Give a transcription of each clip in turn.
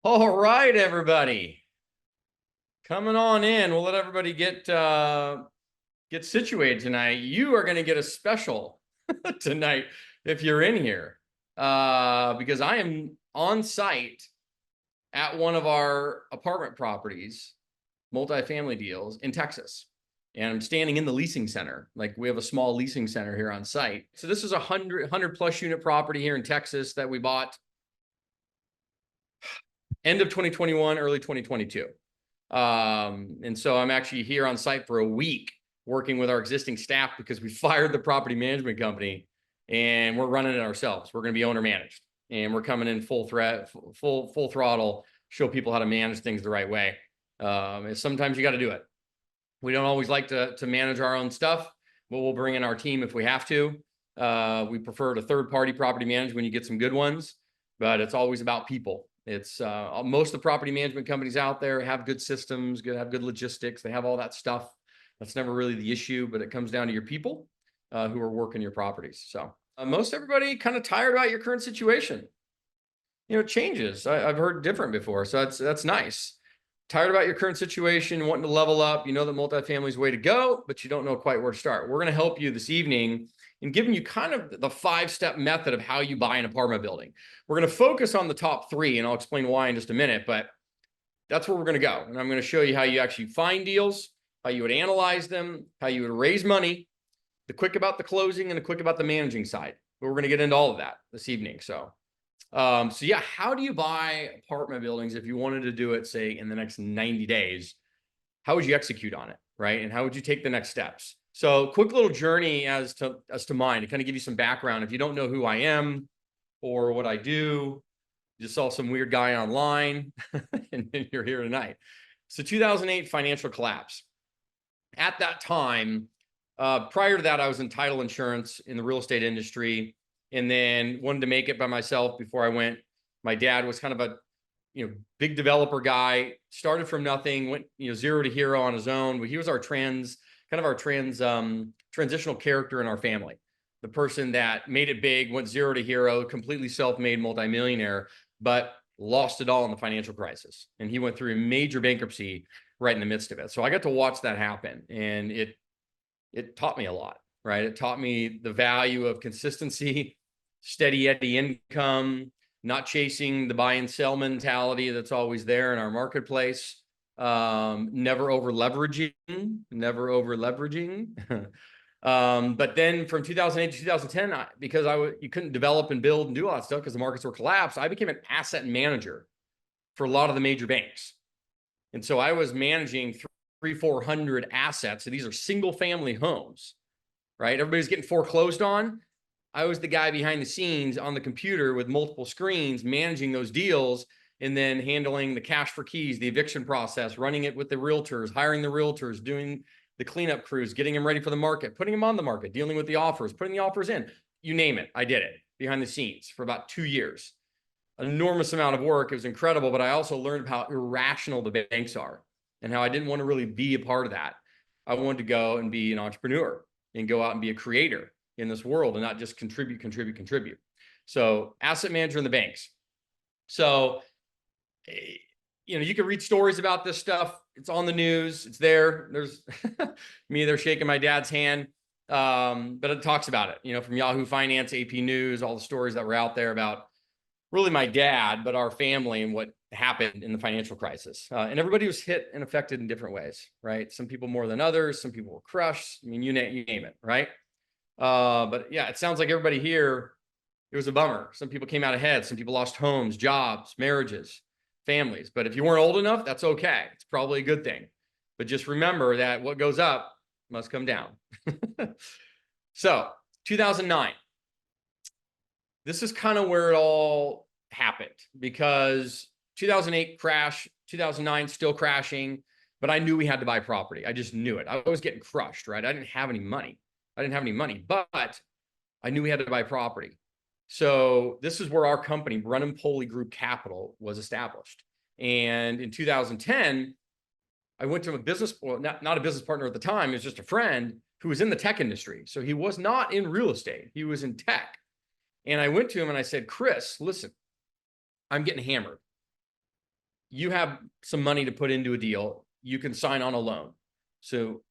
All right, everybody. Coming on in. We'll let everybody get situated tonight. You are going to get a special tonight if you're in here. Because I am on site at one of our apartment properties, multifamily deals in Texas. And I'm standing in the leasing center. Like, we have a small leasing center here on site. So this is a 100 plus unit property here in Texas that we bought end of 2021, early 2022. And so I'm actually here on site for a week working with our existing staff because we fired the property management company and we're running it ourselves. We're going to be owner managed and we're coming in full throttle, show people how to manage things the right way. And sometimes you got to do it. We don't always like to manage our own stuff, but we'll bring in our team if we have to. We prefer to third-party property manage when you get some good ones, but it's always about people. It's most of the property management companies out there have good systems, have good logistics. They have all that stuff. That's never really the issue, but it comes down to your people who are working your properties. So most everybody kind of tired about your current situation. You know, it changes. I've heard different before, so that's nice. Tired about your current situation, wanting to level up. You know that multifamily is the way to go, but you don't know quite where to start. We're going to help you this evening in giving you kind of the 5-step method of how you buy an apartment building. We're going to focus on the top 3, and I'll explain why in just a minute, but that's where we're going to go. And I'm going to show you how you actually find deals, how you would analyze them, how you would raise money, the quick about the closing, and the quick about the managing side. But we're going to get into all of that this evening. So yeah, how do you buy apartment buildings if you wanted to do it, say, in the next 90 days? How would you execute on it, right? And how would you take the next steps? So quick little journey as to mine to kind of give you some background. If you don't know who I am or what I do, you just saw some weird guy online and you're here tonight. So 2008 financial collapse. At that time, prior to that, I was in title insurance in the real estate industry, and then wanted to make it by myself before I went. My dad was kind of a big developer guy, started from nothing, went zero to hero on his own. But he was our transitional character in our family, the person that made it big, went zero to hero, completely self-made multimillionaire, but lost it all in the financial crisis. And he went through a major bankruptcy right in the midst of it. So I got to watch that happen, and it taught me a lot, right? It taught me the value of consistency, steady Eddie income, not chasing the buy and sell mentality that's always there in our marketplace, never over leveraging. But then from 2008 to 2010, because you couldn't develop and build and do all that stuff because the markets were collapsed, I became an asset manager for a lot of the major banks. And so I was managing 300-400 assets. So these are single family homes, right? Everybody's getting foreclosed on. I was the guy behind the scenes on the computer with multiple screens, managing those deals, and then handling the cash for keys, the eviction process, running it with the realtors, hiring the realtors, doing the cleanup crews, getting them ready for the market, putting them on the market, dealing with the offers, putting the offers in. You name it, I did it behind the scenes for about 2 years. An enormous amount of work. It was incredible, but I also learned how irrational the banks are and how I didn't want to really be a part of that. I wanted to go and be an entrepreneur and go out and be a creator in this world and not just contribute. So asset manager in the banks. So, you can read stories about this stuff. It's on the news. It's there. There's me there shaking my dad's hand. But it talks about it, from Yahoo Finance, AP News, all the stories that were out there about really my dad, but our family and what happened in the financial crisis. And everybody was hit and affected in different ways, right? Some people more than others. Some people were crushed. I mean, you name it, right? But yeah, it sounds like everybody here, it was a bummer. Some people came out ahead. Some people lost homes, jobs, marriages, families. But if you weren't old enough, that's okay. It's probably a good thing. But just remember that what goes up must come down. So 2009. This is kind of where it all happened, because 2008 crash, 2009 still crashing, but I knew we had to buy property. I just knew it. I was getting crushed, right? I didn't have any money, but I knew we had to buy property. So this is where our company, Brennan Group Capital, was established. And in 2010, I went to a business, well, not a business partner at the time, it was just a friend who was in the tech industry. So he was not in real estate, he was in tech. And I went to him and I said, Chris, listen, I'm getting hammered. you have some money to put into a deal, you can sign on a loan. So,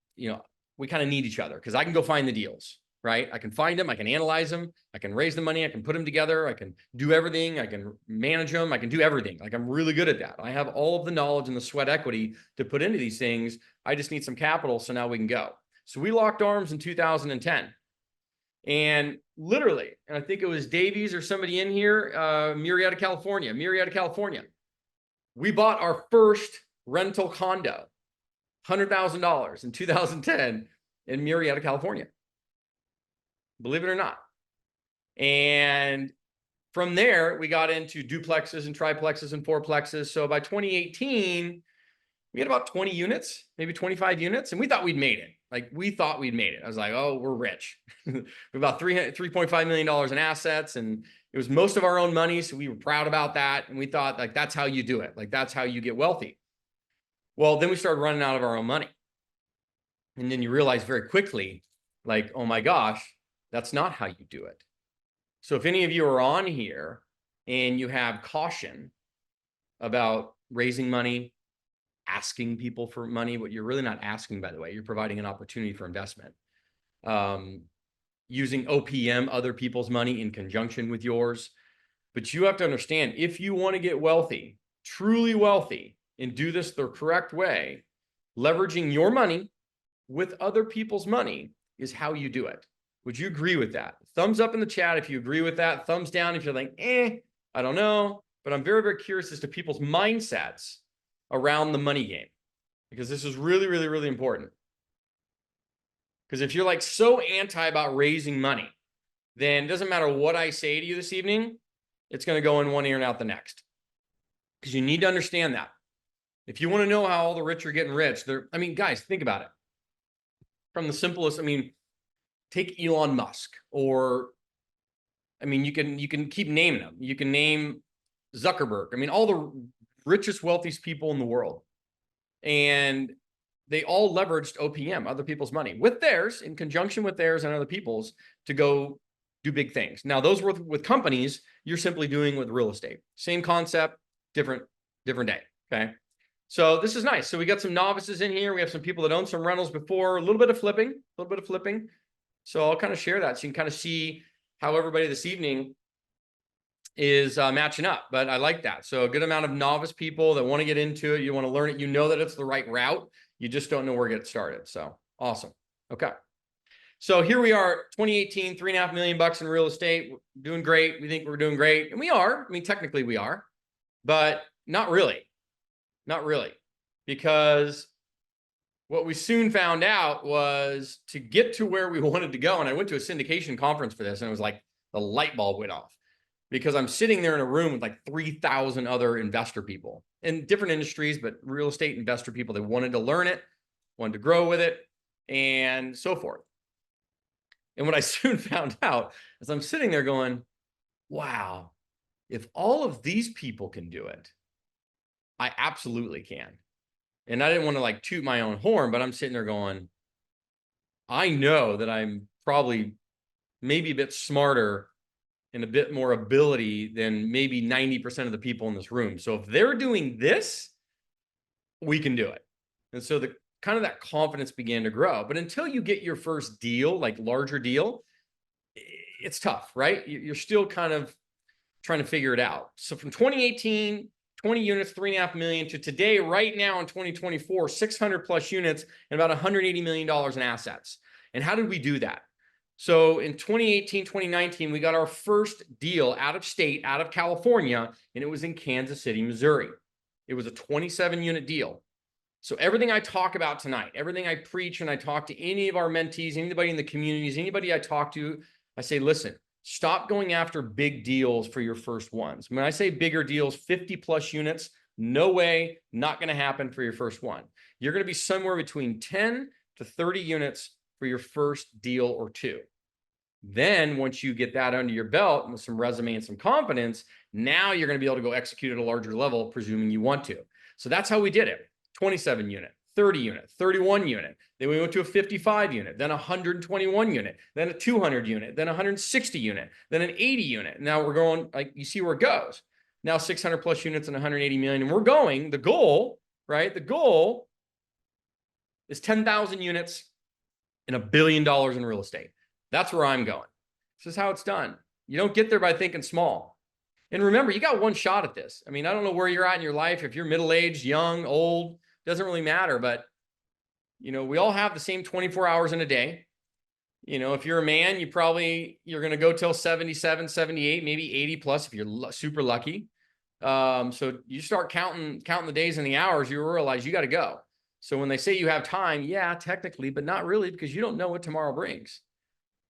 we kind of need each other because I can go find the deals, right? I can find them, I can analyze them, I can raise the money, I can put them together, I can do everything, I can manage them, I can do everything. Like, I'm really good at that. I have all of the knowledge and the sweat equity to put into these things. I just need some capital, so now we can go. So we locked arms in 2010. And literally, and I think it was Davies or somebody in here, Murrieta, California. We bought our first rental condo, $100,000 in 2010 in Murrieta, California. Believe it or not. And from there, we got into duplexes and triplexes and fourplexes. So by 2018, we had about 20 units, maybe 25 units, and we thought we'd made it. We thought we'd made it. I was like, oh, we're rich. We're about $3.5 million in assets, and it was most of our own money, so we were proud about that, and we thought, that's how you do it. That's how you get wealthy. Well, then we started running out of our own money. And then you realize very quickly, oh my gosh, that's not how you do it. So if any of you are on here and you have caution about raising money, asking people for money, what you're really not asking, by the way, you're providing an opportunity for investment. Using OPM, other people's money in conjunction with yours. But you have to understand, if you want to get wealthy, truly wealthy, and do this the correct way, leveraging your money with other people's money is how you do it. Would you agree with that? Thumbs up in the chat if you agree with that. Thumbs down if you're like, I don't know. But I'm very, very curious as to people's mindsets around the money game, because this is really, really, really important. Because if you're so anti about raising money, then it doesn't matter what I say to you this evening, it's going to go in one ear and out the next. Because you need to understand that. If you want to know how all the rich are getting rich, guys, think about it. From the simplest, take Elon Musk, or, you can keep naming them. You can name Zuckerberg. All the richest, wealthiest people in the world. And they all leveraged OPM, other people's money, with theirs, in conjunction with theirs and other people's, to go do big things. Now, those were with companies. You're simply doing with real estate. Same concept, different day. Okay. So this is nice. So we got some novices in here. We have some people that own some rentals before, a little bit of flipping. So I'll kind of share that so you can kind of see how everybody this evening is matching up. But I like that. So a good amount of novice people that want to get into it. You want to learn it. You know that it's the right route. You just don't know where to get started. So awesome. Okay. So here we are, 2018, $3.5 million in real estate. We're doing great. We think we're doing great. And we are. Technically we are, but not really. Not really. Because what we soon found out was, to get to where we wanted to go, and I went to a syndication conference for this, and it was like the light bulb went off, because I'm sitting there in a room with 3,000 other investor people in different industries, but real estate investor people that wanted to learn it, wanted to grow with it, and so forth. And what I soon found out is I'm sitting there going, wow, if all of these people can do it, I absolutely can. And I didn't want to toot my own horn, but I'm sitting there going, I know that I'm probably maybe a bit smarter and a bit more ability than maybe 90% of the people in this room. So if they're doing this, we can do it. And so the kind of that confidence began to grow. But until you get your first deal, larger deal, it's tough, right? You're still kind of trying to figure it out. So from 2018, 20 units, $3.5 million, to today, right now in 2024, 600 plus units and about $180 million in assets. And how did we do that? So in 2018, 2019, we got our first deal out of state, out of California, and it was in Kansas City, Missouri. It was a 27 unit deal. So everything I talk about tonight, everything I preach and I talk to any of our mentees, anybody in the communities, anybody I talk to, I say, listen, stop going after big deals for your first ones. When I say bigger deals, 50 plus units, no way, not going to happen for your first one. You're going to be somewhere between 10 to 30 units for your first deal or two. Then once you get that under your belt with some resume and some confidence, now you're going to be able to go execute at a larger level, presuming you want to. So that's how we did it. 27 unit, 30 unit, 31 unit. Then we went to a 55 unit, then a 121 unit, then a 200 unit, then a 160 unit, then an 80 unit. Now we're going, you see where it goes. now 600 plus units and 180 million. And we're going, the goal, right? The goal is 10,000 units and $1 billion in real estate. That's where I'm going. This is how it's done. You don't get there by thinking small. And remember, you got one shot at this. I mean, I don't know where you're at in your life. If you're middle-aged, young, old, doesn't really matter. But, you know, we all have the same 24 hours in a day. You know, if you're a man, you're going to go till 77, 78, maybe 80 plus if you're super lucky. So you start counting the days and the hours, you realize you got to go. So when they say you have time, yeah, technically, but not really, because you don't know what tomorrow brings.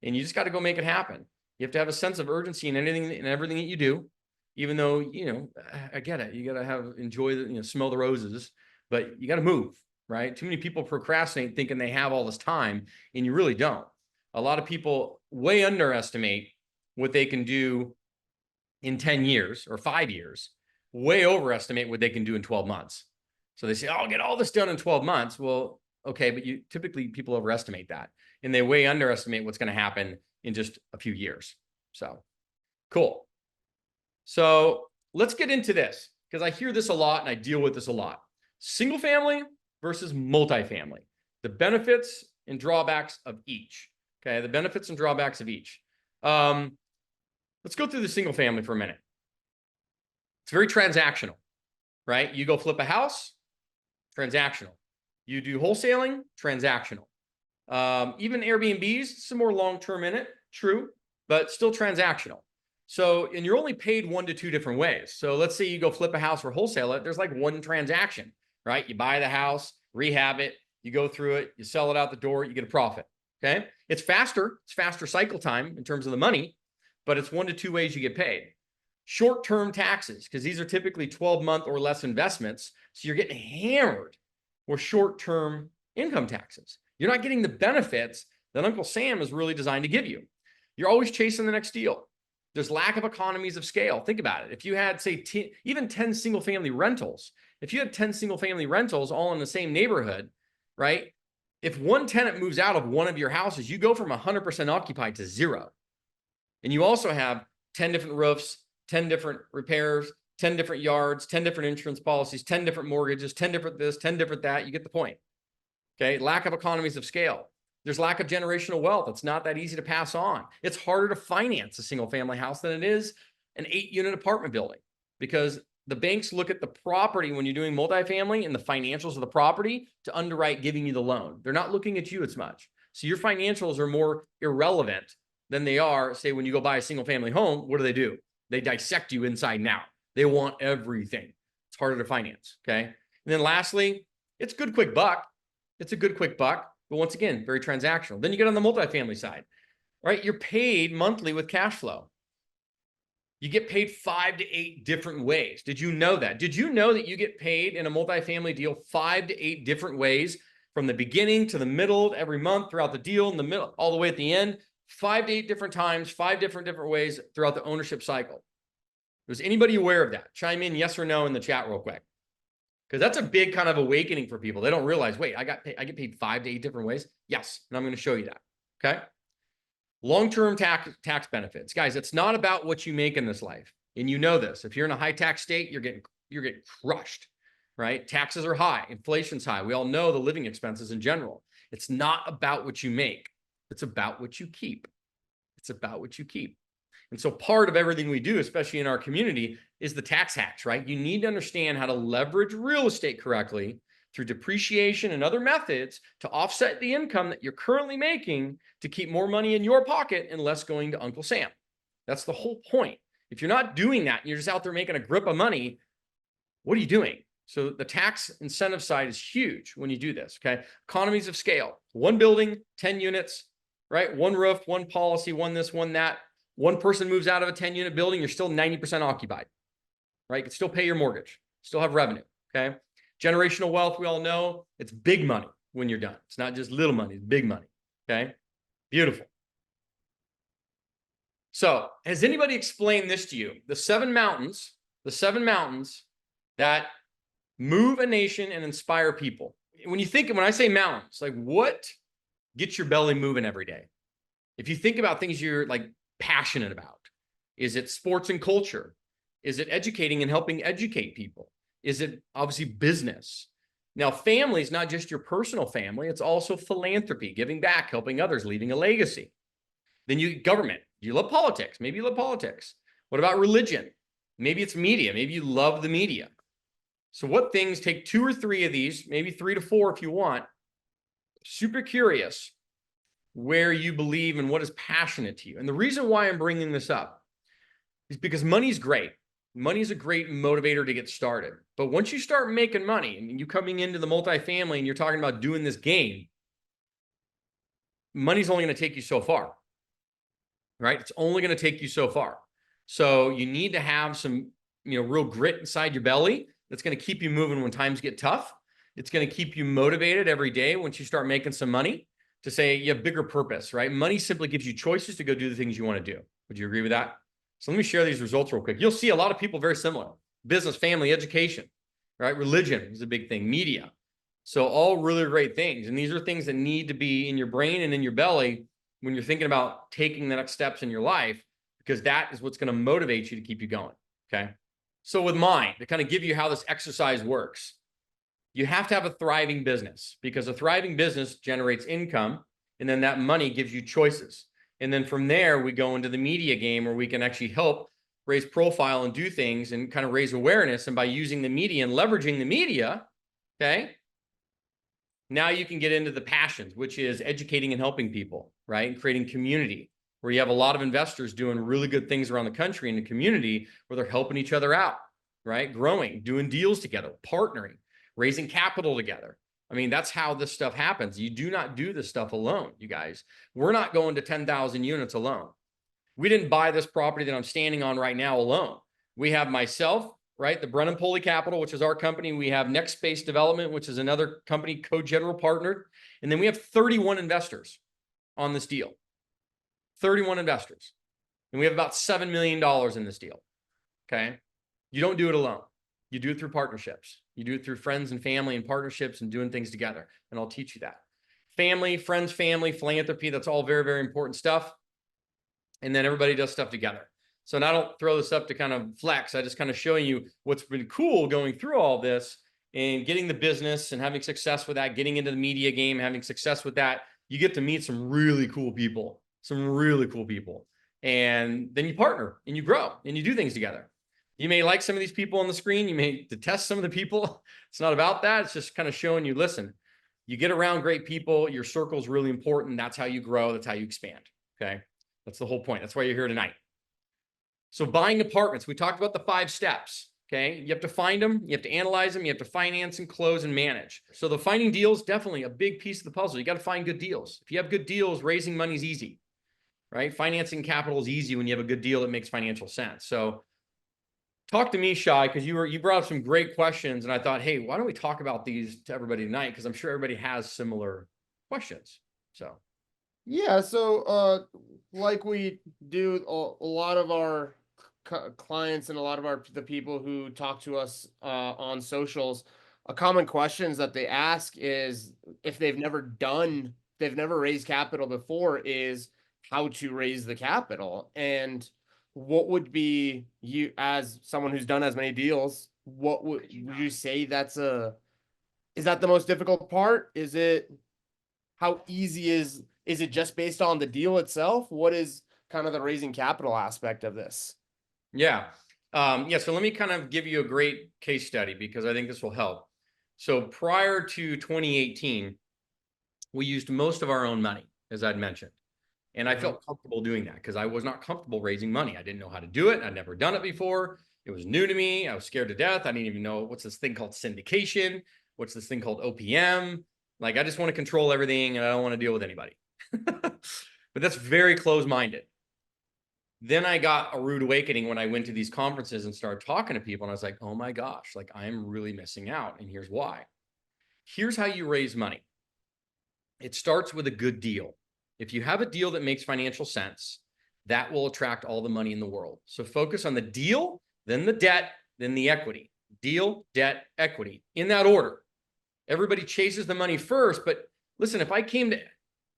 And you just got to go make it happen. You have to have a sense of urgency in anything and everything that you do, even though, you know, I get it. You got to enjoy the, you know, smell the roses, but you got to move, right? Too many people procrastinate thinking they have all this time, and you really don't. A lot of people way underestimate what they can do in 10 years or 5 years, way overestimate what they can do in 12 months. So they say, oh, I'll get all this done in 12 months. Well, okay, but typically people overestimate that, and they way underestimate what's going to happen in just a few years. So cool. So let's get into this, because I hear this a lot and I deal with this a lot. Single family versus multifamily, the benefits and drawbacks of each. Okay, the benefits and drawbacks of each. Let's go through the single family for a minute. It's very transactional, right? You go flip a house, transactional. You do wholesaling, transactional. Even Airbnbs, some more long-term in it, true, but still transactional. So, and you're only paid 1 to 2 different ways. So let's say you go flip a house or wholesale it, there's like one transaction, right? You buy the house, rehab it, you go through it, you sell it out the door, you get a profit, okay? It's faster cycle time in terms of the money, but it's 1 to 2 ways you get paid. Short-term taxes, because these are typically 12-month or less investments, so you're getting hammered with short-term income taxes. You're not getting the benefits that Uncle Sam is really designed to give you. You're always chasing the next deal. There's lack of economies of scale. Think about it. If you had, say, even 10 single-family rentals, if you had 10 single-family rentals all in the same neighborhood, right? If one tenant moves out of one of your houses, you go from 100% occupied to 0. And you also have 10 different roofs, 10 different repairs, 10 different yards, 10 different insurance policies, 10 different mortgages, 10 different this, 10 different that. You get the point. Okay. Lack of economies of scale. There's lack of generational wealth. It's not that easy to pass on. It's harder to finance a single family house than it is an 8-unit apartment building, because the banks look at the property when you're doing multifamily and the financials of the property to underwrite giving you the loan. They're not looking at you as much. So your financials are more irrelevant than they are, say, when you go buy a single family home. What do? They dissect you inside and out. They want everything. It's harder to finance. Okay. And then lastly, it's good, quick buck. It's a good, quick buck. But once again, very transactional. Then you get on the multifamily side, right? You're paid monthly with cash flow. You get paid 5 to 8 different ways. Did you know that? Did you know that you get paid in a multifamily deal 5 to 8 different ways, from the beginning to the middle, every month, throughout the deal, in the middle, all the way at the end? 5 to 8 different times, 5 different ways throughout the ownership cycle. Was anybody aware of that? Chime in yes or no in the chat real quick. Because that's a big kind of awakening for people. They don't realize, wait, I get paid 5 to 8 different ways. Yes, and I'm going to show you that. Okay. Long-term tax benefits. Guys, it's not about what you make in this life. And you know this. If you're in a high tax state, you're getting crushed, right? Taxes are high. Inflation's high. We all know the living expenses in general. It's not about what you make. It's about what you keep. It's about what you keep. And so part of everything we do, especially in our community, is the tax hacks, right? You need to understand how to leverage real estate correctly through depreciation and other methods to offset the income that you're currently making, to keep more money in your pocket and less going to Uncle Sam. That's the whole point. If you're not doing that and you're just out there making a grip of money, what are you doing? So the tax incentive side is huge when you do this, okay? Economies of scale. One building, 10 units, right? One roof, one policy, one this, one that. One person moves out of a 10-unit building, you're still 90% occupied, right? You can still pay your mortgage, still have revenue, okay? Generational wealth, we all know, it's big money when you're done. It's not just little money, it's big money, okay? Beautiful. So has anybody explained this to you? The seven mountains that move a nation and inspire people. When I say mountains, like what gets your belly moving every day? If you think about things you're like passionate about, is it sports and culture? Is it educating and helping educate people? Is it obviously business? Now, family is not just your personal family. It's also philanthropy, giving back, helping others, leaving a legacy. Then you government. You love politics. Maybe you love politics. What about religion? Maybe it's media. Maybe you love the media. So what things, take 2 or 3 of these, maybe 3 to 4 if you want, super curious where you believe and what is passionate to you. And the reason why I'm bringing this up is because money's great. Money is a great motivator to get started. But once you start making money and you coming into the multifamily and you're talking about doing this game, money's only going to take you so far, right? It's only going to take you so far. So you need to have some, real grit inside your belly that's going to keep you moving when times get tough. It's going to keep you motivated every day once you start making some money to say you have bigger purpose, right? Money simply gives you choices to go do the things you want to do. Would you agree with that? So let me share these results real quick. You'll see a lot of people very similar. Business, family, education, right? Religion is a big thing, media. So all really great things. And these are things that need to be in your brain and in your belly when you're thinking about taking the next steps in your life, because that is what's going to motivate you to keep you going, okay? So with mine, to kind of give you how this exercise works, you have to have a thriving business, because a thriving business generates income, and then that money gives you choices. And then from there, we go into the media game where we can actually help raise profile and do things and kind of raise awareness. And by using the media and leveraging the media, okay, now you can get into the passions, which is educating and helping people, right? And creating community, where you have a lot of investors doing really good things around the country in the community where they're helping each other out, right? Growing, doing deals together, partnering, raising capital together. I mean, that's how this stuff happens. You do not do this stuff alone, you guys. We're not going to 10,000 units alone. We didn't buy this property that I'm standing on right now alone. We have myself, right? The Brennan Capital, which is our company. We have Next Space Development, which is another company, co-general partner. And then we have 31 investors on this deal. 31 investors. And we have about $7 million in this deal, okay? You don't do it alone. You do it through partnerships. You do it through friends and family and partnerships and doing things together. And I'll teach you that. Family, friends, family, philanthropy, that's all very, very important stuff. And then everybody does stuff together. So I don't throw this up to kind of flex. I just kind of showing you what's been cool going through all this and getting the business and having success with that, getting into the media game, having success with that. You get to meet some really cool people, And then you partner and you grow and you do things together. You may like some of these people on the screen. You may detest some of the people. It's not about that. It's just kind of showing you, listen, you get around great people. Your circle is really important. That's how you grow. That's how you expand. Okay. That's the whole point. That's why you're here tonight. So buying apartments, we talked about the 5 steps. Okay. You have to find them. You have to analyze them. You have to finance and close and manage. So the finding deals, definitely a big piece of the puzzle. You got to find good deals. If you have good deals, raising money is easy, right? Financing capital is easy when you have a good deal that makes financial sense. So talk to me, Shai, because you brought up some great questions, and I thought, hey, why don't we talk about these to everybody tonight? Because I'm sure everybody has similar questions. So, yeah. So, like we do a lot of our clients and a lot of the people who talk to us on socials, a common questions that they ask is if they've never raised capital before, is how to raise the capital. And what would be, you as someone who's done as many deals, what would you say is that the most difficult part? Is it, how easy is it just based on the deal itself? What is kind of the raising capital aspect of this? yeah. So let me kind of give you a great case study because I think this will help. So prior to 2018, we used most of our own money, as I'd mentioned. And I felt comfortable doing that because I was not comfortable raising money. I didn't know how to do it. I'd never done it before. It was new to me. I was scared to death. I didn't even know what's this thing called syndication. What's this thing called OPM? Like, I just want to control everything and I don't want to deal with anybody. But that's very close-minded. Then I got a rude awakening when I went to these conferences and started talking to people. And I was like, oh my gosh, like I'm really missing out. And here's why. Here's how you raise money. It starts with a good deal. If you have a deal that makes financial sense, that will attract all the money in the world. So focus on the deal, then the debt, then the equity. Deal, debt, equity, in that order. Everybody chases the money first, but listen, if I came to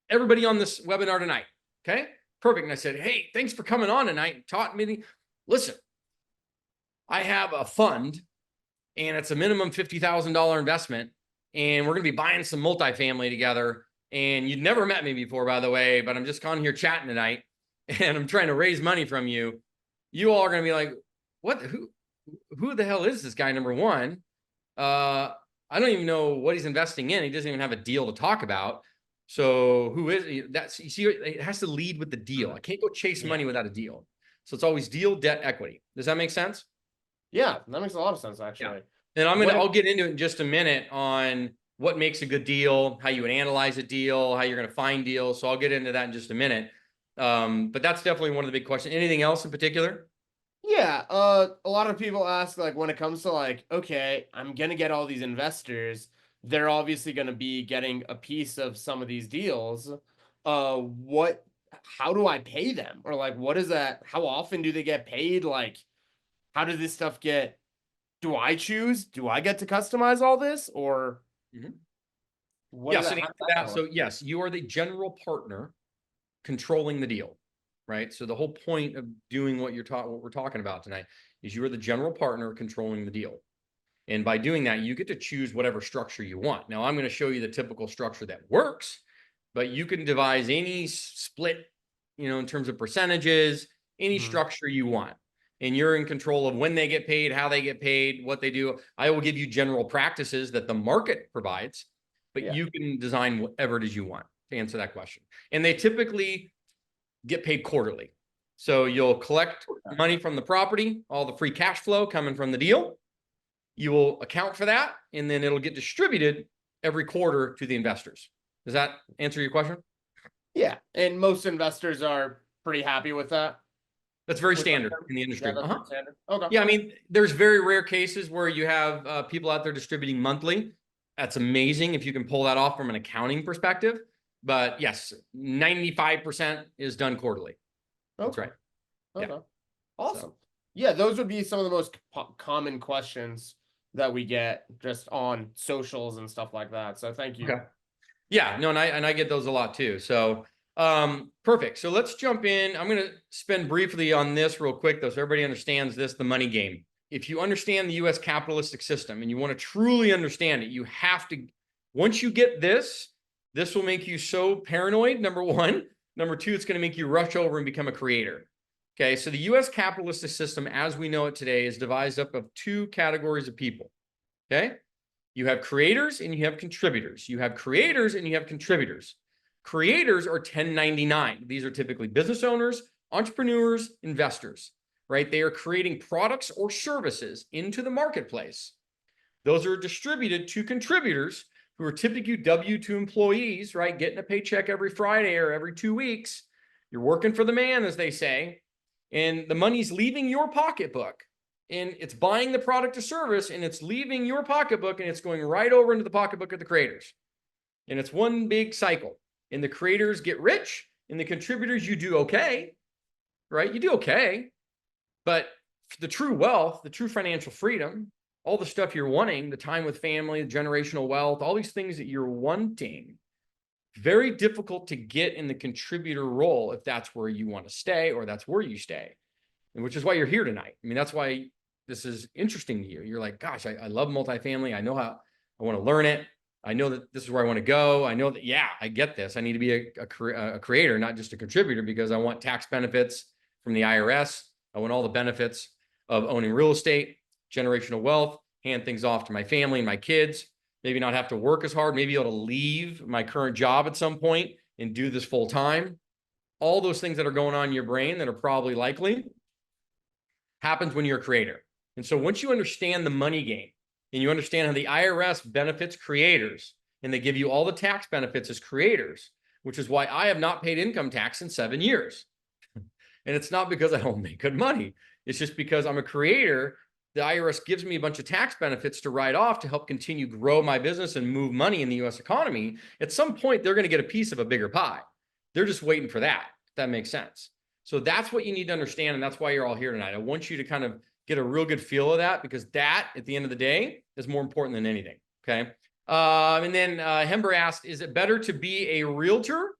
everybody on this webinar tonight, okay, perfect, and I said, hey, thanks for coming on tonight and taught me, listen, I have a fund and it's a minimum $50,000 investment. And we're going to be buying some multifamily together. And you'd never met me before, by the way, but I'm just on here chatting tonight and I'm trying to raise money from you. You all are going to be like, what, who the hell is this guy? Number one, I don't even know what he's investing in. He doesn't even have a deal to talk about. So who is he? That's, you see, it has to lead with the deal. I can't go chase money without a deal. So it's always deal, debt, equity. Does that make sense? Yeah, that makes a lot of sense, actually. And I'll get into it in just a minute on what makes a good deal, how you would analyze a deal, how you're going to find deals. So I'll get into that in just a minute. But that's definitely one of the big questions. Anything else in particular? Yeah, a lot of people ask, like, when it comes to, like, okay, I'm gonna get all these investors, they're obviously gonna be getting a piece of some of these deals. How do I pay them? Or like, what is that? How often do they get paid? Like, how does this stuff get? Do I choose? Do I get to customize all this? Or what Yes, is and that? answer that. So yes, you are the general partner controlling the deal, right? So the whole point of doing what we're talking about tonight is you are the general partner controlling the deal. And by doing that, you get to choose whatever structure you want. Now, I'm going to show you the typical structure that works, but you can devise any split, in terms of percentages, any structure you want. And you're in control of when they get paid, how they get paid, what they do. I will give you general practices that the market provides, but you can design whatever it is you want to answer that question. And they typically get paid quarterly. So you'll collect money from the property, all the free cash flow coming from the deal. You will account for that, and then it'll get distributed every quarter to the investors. Does that answer your question? Yeah, and most investors are pretty happy with that. That's very standard in the industry. Yeah, that's standard. Okay. Yeah, I mean, there's very rare cases where you have people out there distributing monthly. That's amazing if you can pull that off from an accounting perspective. But yes, 95% is done quarterly. That's right. Okay. Yeah. Awesome. So. Yeah, those would be some of the most common questions that we get just on socials and stuff like that. So thank you. Okay. Yeah, no, and I get those a lot too. So perfect. So let's jump in. I'm going to spend briefly on this real quick though, so everybody understands this, the money game. If you understand the US capitalistic system and you want to truly understand it, you have to, once you get this will make you so paranoid, number one. Number two, it's going to make you rush over and become a creator. Okay, so the US capitalistic system, as we know it today, is devised up of two categories of people. Okay, you have creators and you have contributors. You have creators and you have contributors. Creators are 1099. These are typically business owners, entrepreneurs, investors, right? They are creating products or services into the marketplace. Those are distributed to contributors who are typically W-2 employees, right? Getting a paycheck every Friday or every 2 weeks. You're working for the man, as they say, and the money's leaving your pocketbook. And it's buying the product or service, and it's leaving your pocketbook, and it's going right over into the pocketbook of the creators. And it's one big cycle. And the creators get rich, and the contributors, you do okay, right? You do okay. But the true wealth, the true financial freedom, all the stuff you're wanting, the time with family, the generational wealth, all these things that you're wanting, very difficult to get in the contributor role if that's where you want to stay or that's where you stay. And which is why you're here tonight. I mean, that's why this is interesting to you. You're like, gosh, I love multifamily. I know how I want to learn it. I know that this is where I want to go. I know that, yeah, I get this. I need to be a creator, not just a contributor, because I want tax benefits from the IRS. I want all the benefits of owning real estate, generational wealth, hand things off to my family and my kids, maybe not have to work as hard, maybe able to leave my current job at some point and do this full time. All those things that are going on in your brain that are probably likely happens when you're a creator. And so once you understand the money game and you understand how the IRS benefits creators and they give you all the tax benefits as creators, which is why I have not paid income tax in 7 years. And it's not because I don't make good money. It's just because I'm a creator. The IRS gives me a bunch of tax benefits to write off to help continue grow my business and move money in the US economy. At some point, they're going to get a piece of a bigger pie. They're just waiting for that, if that makes sense. So that's what you need to understand. And that's why you're all here tonight. I want you to kind of get a real good feel of that, because that, at the end of the day, is more important than anything. Okay. And then Hember asked, is it better to be a realtor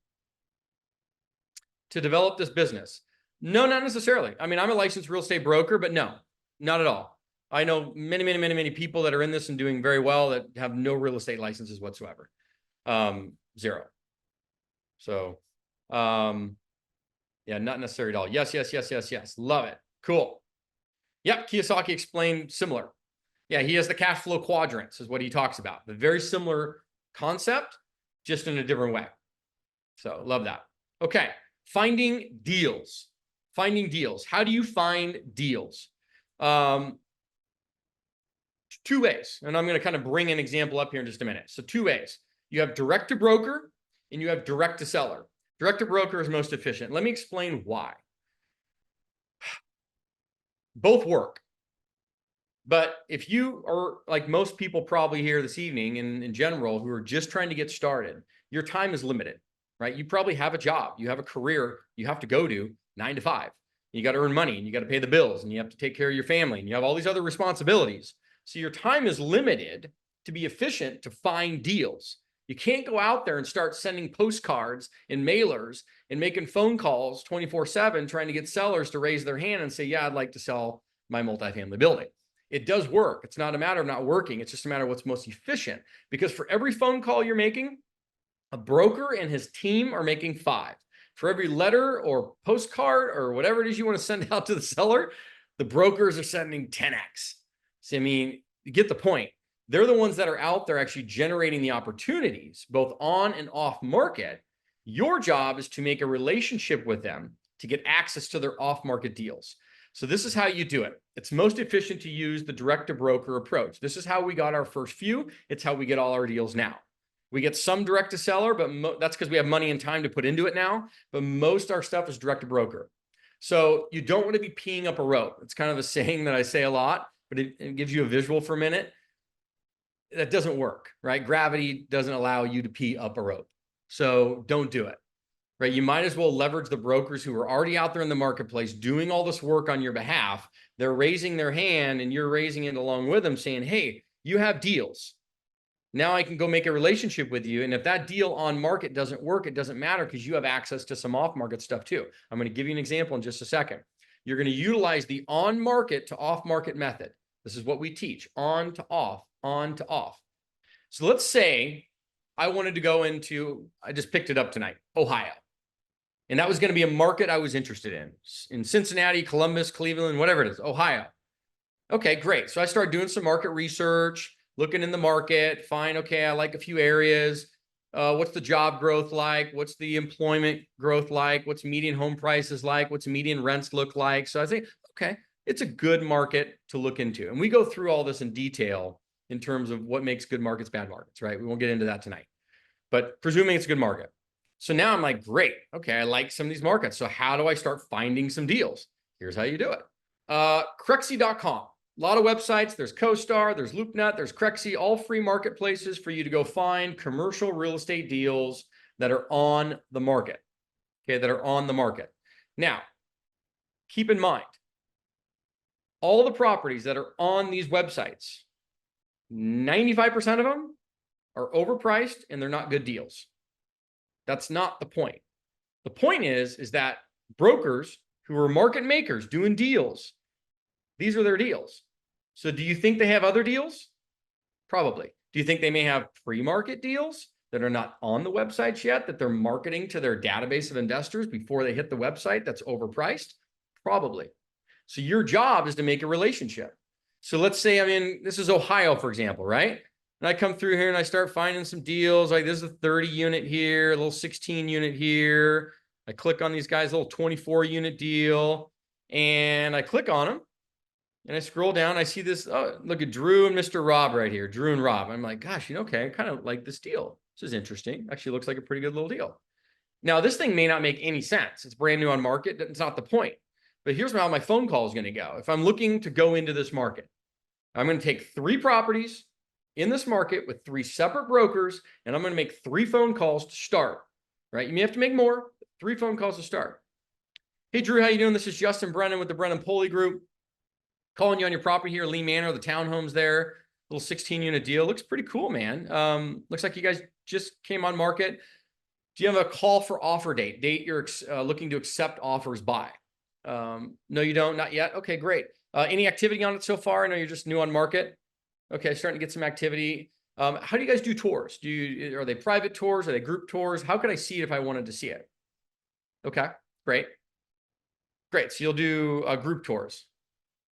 to develop this business? No, not necessarily. I mean, I'm a licensed real estate broker, but no, not at all. I know many people that are in this and doing very well that have no real estate licenses whatsoever. Zero. So, yeah, not necessary at all. Yes. Love it. Cool. Yep. Kiyosaki explained similar. Yeah, he has the cash flow quadrants is what he talks about. The very similar concept, just in a different way. So love that. Okay. Finding deals. Finding deals. How do you find deals? Two ways. And I'm going to kind of bring an example up here in just a minute. So two ways. You have direct to broker and you have direct to seller. Direct to broker is most efficient. Let me explain why. Both work. But if you are like most people probably here this evening and in general who are just trying to get started, your time is limited, right? You probably have a job, you have a career you have to go to 9 to 5. You got to earn money and you got to pay the bills and you have to take care of your family and you have all these other responsibilities. So your time is limited to be efficient to find deals. You can't go out there and start sending postcards and mailers and making phone calls 24/7 trying to get sellers to raise their hand and say, yeah, I'd like to sell my multifamily building. It does work. It's not a matter of not working. It's just a matter of what's most efficient. Because for every phone call you're making, a broker and his team are making 5. For every letter or postcard or whatever it is you want to send out to the seller, the brokers are sending 10x. So, I mean, you get the point. They're the ones that are out there actually generating the opportunities, both on and off market. Your job is to make a relationship with them to get access to their off market deals. So this is how you do it. It's most efficient to use the direct to broker approach. This is how we got our first few. It's how we get all our deals now. We get some direct to seller, but that's because we have money and time to put into it now. But most our stuff is direct to broker. So you don't want to be peeing up a rope. It's kind of a saying that I say a lot, but it gives you a visual for a minute. That doesn't work, right? Gravity doesn't allow you to pee up a rope. So don't do it. Right? You might as well leverage the brokers who are already out there in the marketplace doing all this work on your behalf. They're raising their hand and you're raising it along with them saying, hey, you have deals. Now I can go make a relationship with you. And if that deal on market doesn't work, it doesn't matter because you have access to some off market stuff too. I'm going to give you an example in just a second. You're going to utilize the on market to off market method. This is what we teach: on to off, on to off. So let's say I wanted to go into, I just picked it up tonight, Ohio. And that was going to be a market I was interested in Cincinnati, Columbus, Cleveland, whatever it is, Ohio. Okay, great. So I started doing some market research, looking in the market, fine. Okay, I like a few areas. What's the job growth like? What's the employment growth like? What's median home prices like? What's median rents look like? So I think, okay, it's a good market to look into. And we go through all this in detail in terms of what makes good markets, bad markets, right? We won't get into that tonight, but presuming it's a good market. So now I'm like, great. Okay, I like some of these markets. So how do I start finding some deals? Here's how you do it. Crexy.com. A lot of websites. There's CoStar, there's LoopNet, there's Crexy, all free marketplaces for you to go find commercial real estate deals that are on the market. Okay, that are on the market. Now, keep in mind, all the properties that are on these websites, 95% of them are overpriced and they're not good deals. That's not the point. The point is that brokers who are market makers doing deals, these are their deals. So do you think they have other deals? Probably. Do you think they may have pre-market deals that are not on the websites yet, that they're marketing to their database of investors before they hit the website that's overpriced? Probably. So your job is to make a relationship. So let's say I'm in, this is Ohio, for example, right? And I come through here and I start finding some deals. Like this is a 30 unit here, a little 16 unit here. I click on these guys, a little 24 unit deal. And I click on them and I scroll down. I see this, oh, look at Drew and Mr. Rob right here, Drew and Rob. I'm like, gosh, okay, I kind of like this deal. This is interesting. Actually looks like a pretty good little deal. Now, this thing may not make any sense. It's brand new on market. That's not the point. But here's how my phone call is going to go. If I'm looking to go into this market, I'm going to take 3 properties in this market with 3 separate brokers, and I'm going to make 3 phone calls to start, right? You may have to make more, 3 phone calls to start. Hey, Drew, how you doing? This is Justin Brennan with the Brennan Pulley Group. Calling you on your property here, Lee Manor, the townhomes there. Little 16-unit deal. Looks pretty cool, man. Looks like you guys just came on market. Do you have a call for offer date you're looking to accept offers by? No, you don't, not yet. Okay, great. Any activity on it so far? I know you're just new on market. Okay, starting to get some activity. How do you guys do tours? Are they private tours? Are they group tours? How could I see it if I wanted to see it? Okay, great. Great. So you'll do group tours.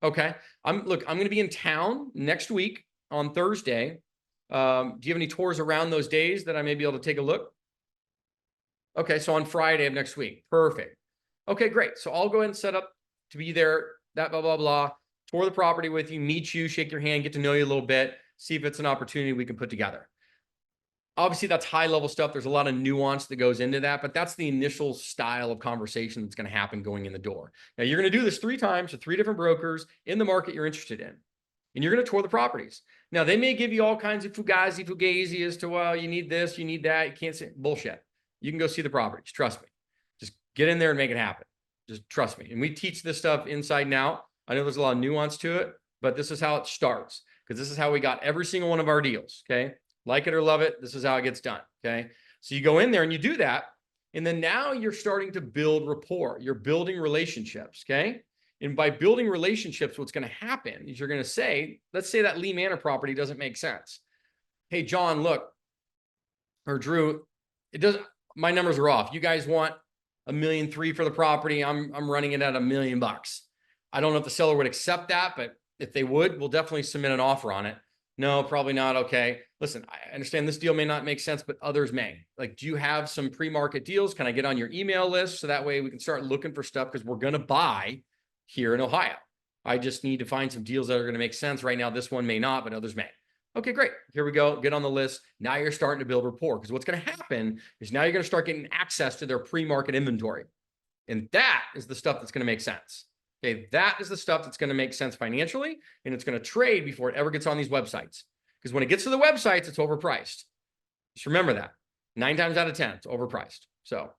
Okay. I'm going to be in town next week on Thursday. Do you have any tours around those days that I may be able to take a look? Okay. So on Friday of next week. Perfect. Okay, great. So I'll go ahead and set up to be there, that blah, blah, blah, tour the property with you, meet you, shake your hand, get to know you a little bit, see if it's an opportunity we can put together. Obviously, that's high level stuff. There's a lot of nuance that goes into that, but that's the initial style of conversation that's going to happen going in the door. Now, you're going to do this 3 times to 3 different brokers in the market you're interested in, and you're going to tour the properties. Now, they may give you all kinds of fugazi as to, well, you need this, you need that. You can't say bullshit. You can go see the properties. Trust me. Just get in there and make it happen. Just trust me. And we teach this stuff inside and out. I know there's a lot of nuance to it, but this is how it starts, because this is how we got every single one of our deals. Okay. Like it or love it, this is how it gets done, okay? So you go in there and you do that, and then now you're starting to build rapport. You're building relationships, okay? And by building relationships, what's going to happen is you're going to say, let's say that Lee Manor property doesn't make sense. Hey, John, look, or Drew, it doesn't, my numbers are off. You guys want $1.3 million for the property. I'm running it at $1 million. I don't know if the seller would accept that, but if they would, we'll definitely submit an offer on it. No, probably not. Okay. Listen, I understand this deal may not make sense, but others may. Like, do you have some pre-market deals? Can I get on your email list? So that way we can start looking for stuff, because we're going to buy here in Ohio. I just need to find some deals that are going to make sense. Right now, this one may not, but others may. Okay, great. Here we go. Get on the list. Now you're starting to build rapport, because what's going to happen is now you're going to start getting access to their pre-market inventory. And that is the stuff that's going to make sense. Okay, that is the stuff that's going to make sense financially, and it's going to trade before it ever gets on these websites. Because when it gets to the websites, it's overpriced. Just remember that. 9 times out of 10, it's overpriced. So,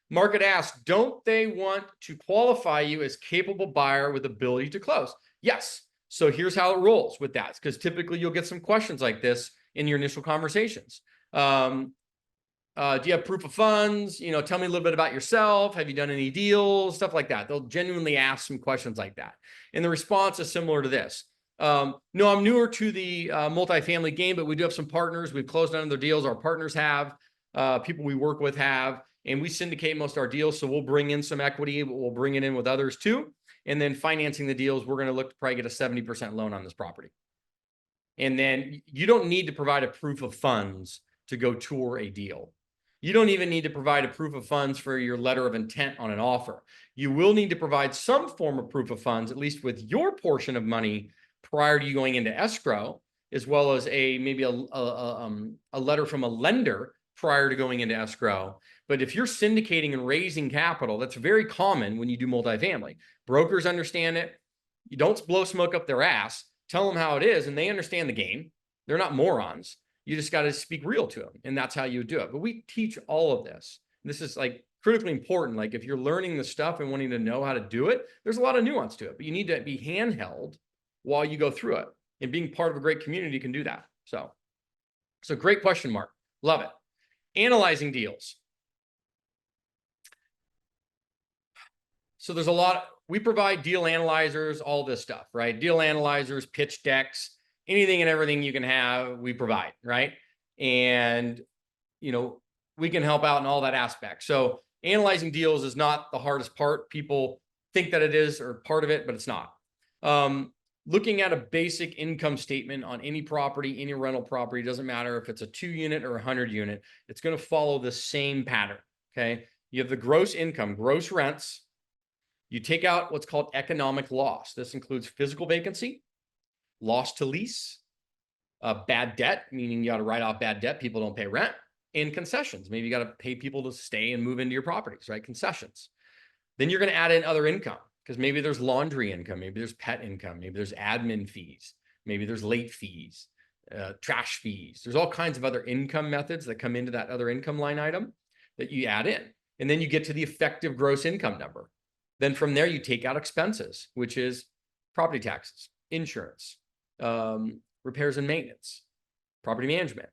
market asks, don't they want to qualify you as capable buyer with ability to close? Yes. So here's how it rolls with that, because typically you'll get some questions like this in your initial conversations. Do you have proof of funds? You know, tell me a little bit about yourself. Have you done any deals? Stuff like that. They'll genuinely ask some questions like that. And the response is similar to this. No, I'm newer to the multifamily game, but we do have some partners. We've closed on other deals. Our partners have, people we work with have, and we syndicate most of our deals. So we'll bring in some equity, but we'll bring it in with others too. And then financing the deals, we're going to look to probably get a 70% loan on this property. And then you don't need to provide a proof of funds to go tour a deal. You don't even need to provide a proof of funds for your letter of intent on an offer. You will need to provide some form of proof of funds, at least with your portion of money prior to you going into escrow, as well as maybe a letter from a lender prior to going into escrow. But if you're syndicating and raising capital, that's very common when you do multifamily. Brokers understand it. You don't blow smoke up their ass. Tell them how it is, and they understand the game. They're not morons. You just got to speak real to them, and that's how you do it. But we teach all of this. This is like critically important. Like, if you're learning the stuff and wanting to know how to do it, there's a lot of nuance to it, but you need to be handheld while you go through it. And being part of a great community can do that. So great question, Mark. Love it. Analyzing deals. So there's a lot. We provide deal analyzers, all this stuff, right? Deal analyzers, pitch decks, anything and everything you can have, we provide, right? And, you know, we can help out in all that aspect. So analyzing deals is not the hardest part. People think that it is, or part of it, but it's not. Looking at a basic income statement on any property, any rental property, doesn't matter if it's a 2-unit or 100-unit, it's going to follow the same pattern, okay? You have the gross income, gross rents. You take out what's called economic loss. This includes physical vacancy, loss to lease, bad debt, meaning you got to write off bad debt. People don't pay rent, and concessions. Maybe you got to pay people to stay and move into your properties, right? Concessions. Then you're going to add in other income, because maybe there's laundry income, maybe there's pet income, maybe there's admin fees, maybe there's late fees, trash fees. There's all kinds of other income methods that come into that other income line item that you add in. And then you get to the effective gross income number. Then from there, you take out expenses, which is property taxes, insurance, repairs and maintenance, property management,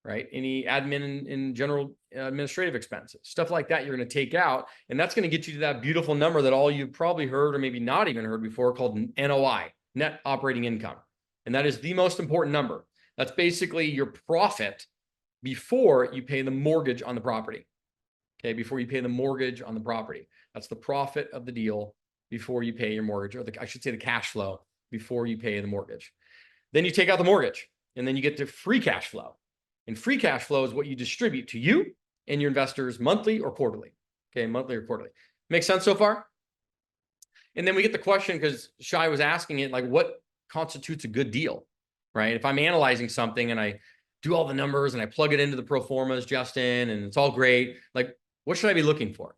right? Any admin and general administrative expenses, stuff like that, you're going to take out. And that's going to get you to that beautiful number that all you've probably heard or maybe not even heard before, called NOI, net operating income. And that is the most important number. That's basically your profit before you pay the mortgage on the property. Okay, before you pay the mortgage on the property. That's the profit of the deal before you pay your mortgage, or I should say the cash flow before you pay the mortgage. Then you take out the mortgage, and then you get to free cash flow. And free cash flow is what you distribute to you and your investors monthly or quarterly. Okay, monthly or quarterly. Make sense so far? And then we get the question, because Shai was asking it, like, what constitutes a good deal, right? If I'm analyzing something and I do all the numbers and I plug it into the pro formas, Justin, and it's all great, like, what should I be looking for?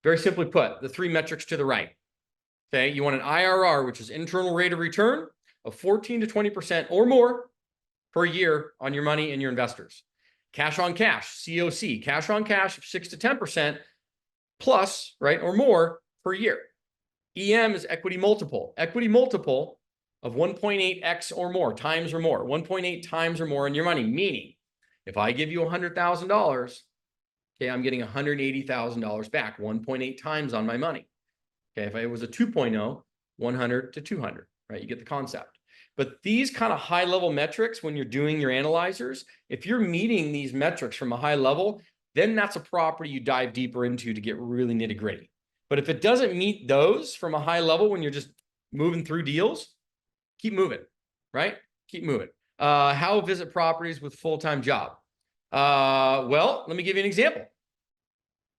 Very simply put, the 3 metrics to the right. Okay, you want an IRR, which is internal rate of return, of 14 to 20% or more per year on your money and your investors. Cash on cash, COC, cash on cash of 6 to 10% plus, right, or more per year. EM is equity multiple of 1.8x or more, times or more, 1.8 times or more in your money. Meaning, if I give you $100,000, okay, I'm getting $180,000 back, 1.8 times on my money. Okay, if it was a 2.0, 100 to 200, right? You get the concept. But these kind of high level metrics, when you're doing your analyzers, if you're meeting these metrics from a high level, then that's a property you dive deeper into to get really nitty gritty. But if it doesn't meet those from a high level, when you're just moving through deals, keep moving, right? Keep moving. How visit properties with full-time job? Well, let me give you an example,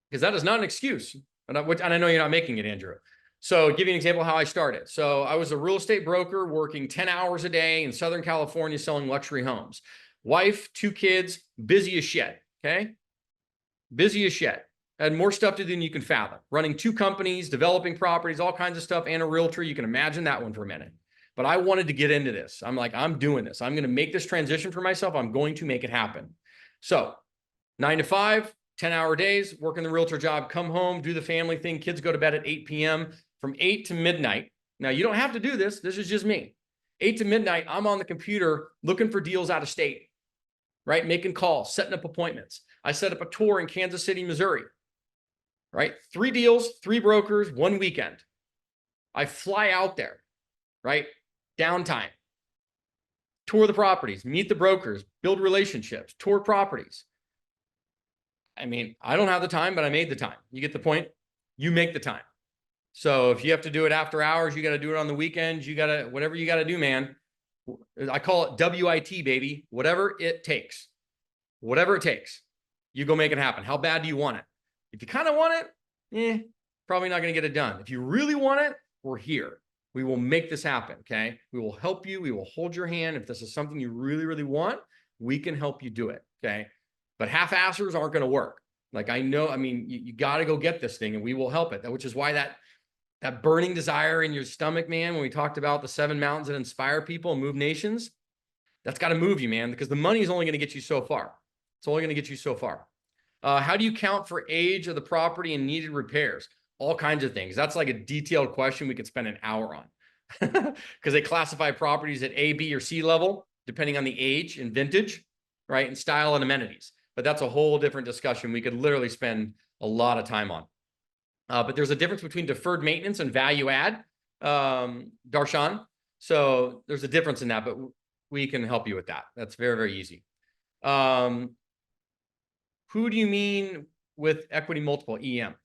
because that is not an excuse. And I know you're not making it, Andrew. So give you an example of how I started. So I was a real estate broker working 10 hours a day in Southern California selling luxury homes. Wife, 2 kids, busy as shit, okay? Busy as shit. I had more stuff to do than you can fathom. Running 2 companies, developing properties, all kinds of stuff, and a realtor. You can imagine that one for a minute. But I wanted to get into this. I'm like, I'm doing this. I'm going to make this transition for myself. I'm going to make it happen. So 9 to 5, 10-hour days, working the realtor job, come home, do the family thing. Kids go to bed at 8 p.m. From 8 to midnight. Now, you don't have to do this. This is just me. 8 to midnight, I'm on the computer looking for deals out of state, right? Making calls, setting up appointments. I set up a tour in Kansas City, Missouri, right? 3 deals, 3 brokers, 1 weekend. I fly out there, right? Downtime. Tour the properties, meet the brokers, build relationships, tour properties. I mean, I don't have the time, but I made the time. You get the point? You make the time. So if you have to do it after hours, you got to do it on the weekends. You got to, whatever you got to do, man. I call it WIT, baby. Whatever it takes. Whatever it takes. You go make it happen. How bad do you want it? If you kind of want it, probably not going to get it done. If you really want it, we're here. We will make this happen, okay? We will help you. We will hold your hand. If this is something you really, really want, we can help you do it, okay? But half-assers aren't going to work. Like, I know, I mean, you got to go get this thing and we will help it. Which is why that burning desire in your stomach, man, when we talked about the 7 mountains that inspire people and move nations, that's got to move you, man, because the money is only going to get you so far. It's only going to get you so far. How do you count for age of the property and needed repairs? All kinds of things. That's like a detailed question we could spend an hour on, because they classify properties at A, B, or C level, depending on the age and vintage, right? And style and amenities. But that's a whole different discussion we could literally spend a lot of time on. But there's a difference between deferred maintenance and value add, Darshan. So there's a difference in that, but we can help you with that. That's very, very easy. Who do you mean with equity multiple, EM?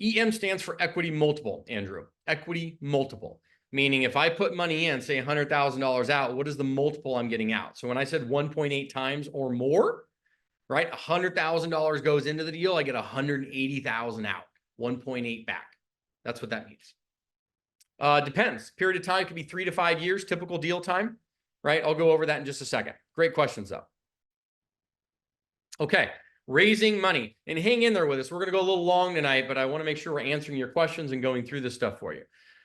EM stands for equity multiple, Andrew. Equity multiple, meaning if I put money in, say $100,000 out, what is the multiple I'm getting out? So when I said 1.8 times or more, right? $100,000 goes into the deal, I get 180,000 out. 1.8 back. That's what that means. Depends. Period of time could be 3 to 5 years, typical deal time, right? I'll go over that in just a second. Great questions, though. Okay, raising money. And hang in there with us. We're going to go a little long tonight, but I want to make sure we're answering your questions and going through this stuff for you.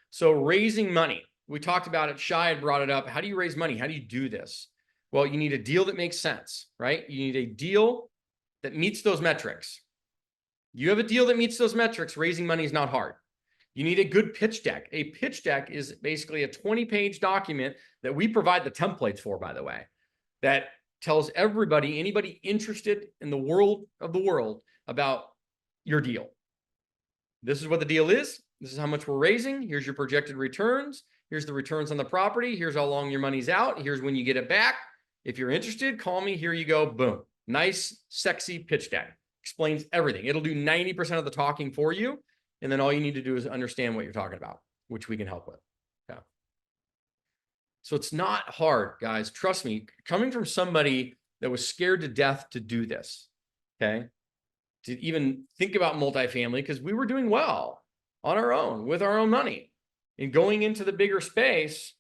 So raising money. We talked about it. Shai had brought it up. How do you raise money? How do you do this? Well, you need a deal that makes sense, right? You need a deal that meets those metrics. You have a deal that meets those metrics, raising money is not hard. You need a good pitch deck. A pitch deck is basically a 20-page document that we provide the templates for, by the way, that tells everybody, anybody interested in the world about your deal. This is what the deal is. This is how much we're raising. Here's your projected returns. Here's the returns on the property. Here's how long your money's out. Here's when you get it back. If you're interested, call me. Here you go. Boom. Nice, sexy pitch deck. Explains everything. It'll do 90% of the talking for you. And then all you need to do is understand what you're talking about, which we can help with. Yeah. So it's not hard, guys. Trust me, coming from somebody that was scared to death to do this, okay, to even think about multifamily, because we were doing well on our own with our own money. And going into the bigger space,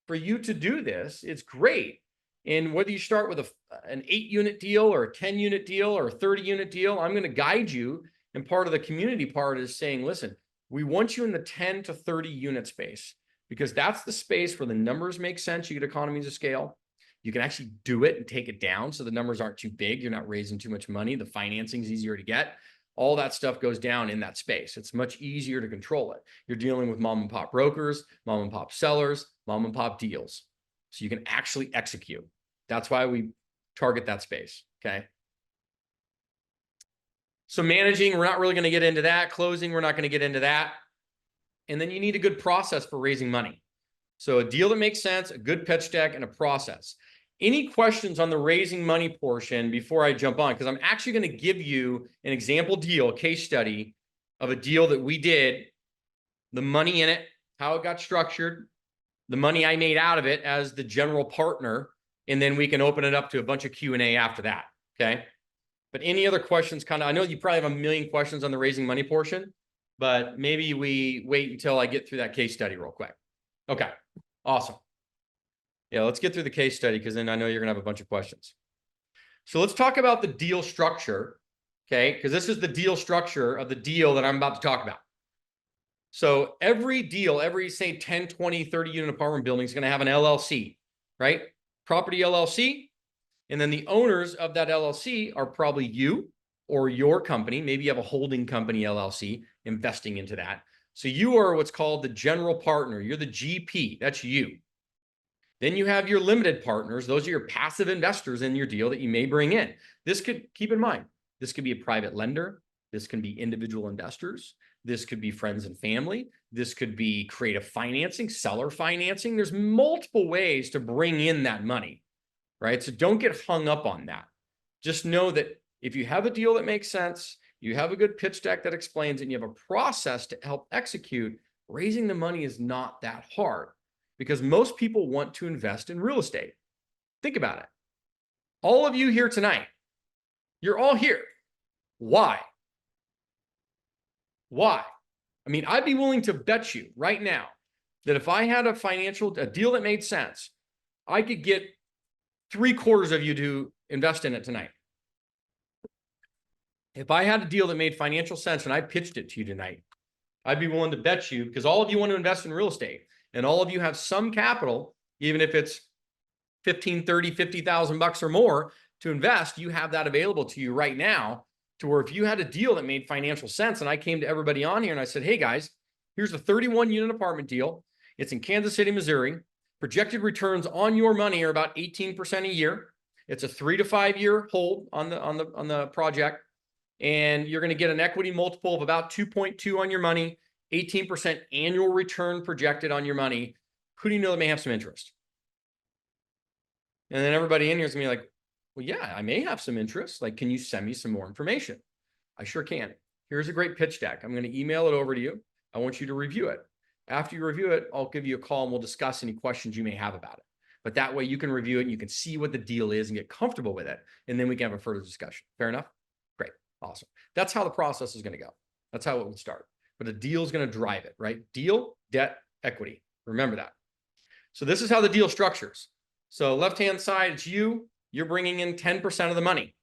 for you to do this, it's great. And whether you start with an 8-unit deal or a 10-unit deal or a 30-unit deal, I'm going to guide you. And part of the community part is saying, listen, we want you in the 10 to 30 unit space, because that's the space where the numbers make sense. You get economies of scale. You can actually do it and take it down so the numbers aren't too big. You're not raising too much money. The financing is easier to get. All that stuff goes down in that space. It's much easier to control it. You're dealing with mom and pop brokers, mom and pop sellers, mom and pop deals. So you can actually execute. That's why we target that space, okay? So managing, we're not really going to get into that. Closing, we're not going to get into that. And then you need a good process for raising money. So a deal that makes sense, a good pitch deck, and a process. Any questions on the raising money portion before I jump on? Because I'm actually going to give you an example deal, a case study of a deal that we did, the money in it, how it got structured, the money I made out of it as the general partner, and then we can open it up to a bunch of Q&A after that, okay? But any other questions, I know you probably have a million questions on the raising money portion, but maybe we wait until I get through that case study real quick. Okay, awesome. Yeah, let's get through the case study, because then I know you're going to have a bunch of questions. So let's talk about the deal structure, okay? Because this is the deal structure of the deal that I'm about to talk about. So every deal, every, say, 10, 20, 30 unit apartment building is going to have an LLC, right? Property LLC. And then the owners of that LLC are probably you or your company. Maybe you have a holding company LLC investing into that. So you are what's called the general partner. You're the GP. That's you. Then you have your limited partners. Those are your passive investors in your deal that you may bring in. This could, keep in mind, this could be a private lender. This can be individual investors. This could be friends and family. This could be creative financing, seller financing. There's multiple ways to bring in that money, right? So don't get hung up on that. Just know that if you have a deal that makes sense, you have a good pitch deck that explains it, and you have a process to help execute, raising the money is not that hard, because most people want to invest in real estate. Think about it. All of you here tonight, you're all here. Why? Why? I mean, I'd be willing to bet you right now that if I had a deal that made sense, I could get 3/4 of you to invest in it tonight. If I had a deal that made financial sense and I pitched it to you tonight, I'd be willing to bet you, because all of you want to invest in real estate and all of you have some capital, even if it's 15, 30, 50,000 bucks or more to invest, you have that available to you right now, to where if you had a deal that made financial sense and I came to everybody on here and I said, hey guys, here's a 31 unit apartment deal. It's in Kansas City, Missouri. Projected returns on your money are about 18% a year. It's a 3 to 5 year hold on the project. And you're going to get an equity multiple of about 2.2 on your money, 18% annual return projected on your money. Who do you know that may have some interest? And then everybody in here is going to be like, well, yeah, I may have some interest. Like, can you send me some more information? I sure can. Here's a great pitch deck. I'm going to email it over to you. I want you to review it. After you review it, I'll give you a call and we'll discuss any questions you may have about it. But that way you can review it and you can see what the deal is and get comfortable with it. And then we can have a further discussion. Fair enough? Great. Awesome. That's how the process is going to go. That's how it would start. But a deal is going to drive it, right? Deal, debt, equity. Remember that. So this is how the deal structures. So left-hand side, it's you. You're bringing in 10% of the money.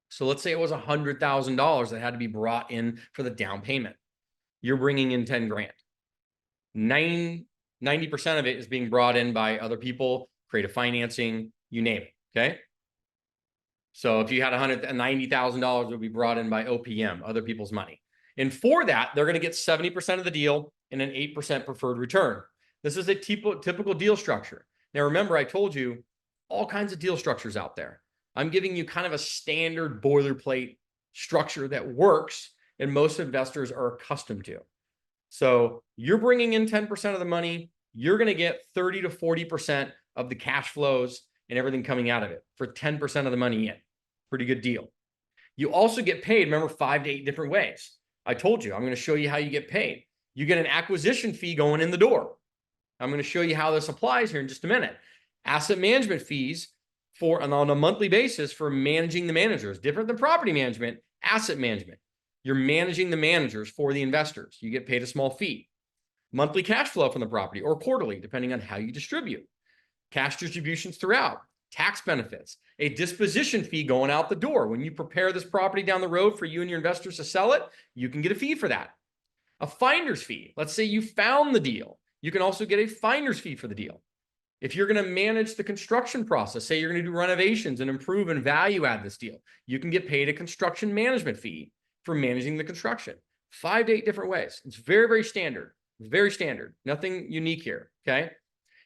So let's say it was $100,000 that had to be brought in for the down payment. You're bringing in 10 grand. 90% of it is being brought in by other people, creative financing, you name it, okay? So if you had $190,000, it would be brought in by OPM, other people's money. And for that, they're going to get 70% of the deal and an 8% preferred return. This is a typical deal structure. Now, remember, I told you all kinds of deal structures out there. I'm giving you kind of a standard boilerplate structure that works and most investors are accustomed to. So you're bringing in 10% of the money, you're going to get 30 to 40% of the cash flows and everything coming out of it for 10% of the money in. Pretty good deal. You also get paid, remember, 5 to 8 different ways. I told you, I'm going to show you how you get paid. You get an acquisition fee going in the door. I'm going to show you how this applies here in just a minute. Asset management fees on a monthly basis for managing the managers, different than property management, asset management. You're managing the managers for the investors. You get paid a small fee. Monthly cash flow from the property or quarterly, depending on how you distribute. Cash distributions throughout, tax benefits, a disposition fee going out the door. When you prepare this property down the road for you and your investors to sell it, you can get a fee for that. A finder's fee. Let's say you found the deal. You can also get a finder's fee for the deal. If you're going to manage the construction process, say you're going to do renovations and improve and value add this deal, you can get paid a construction management fee for managing the construction. 5 to 8 different ways. It's very, very standard. Very standard. Nothing unique here. Okay.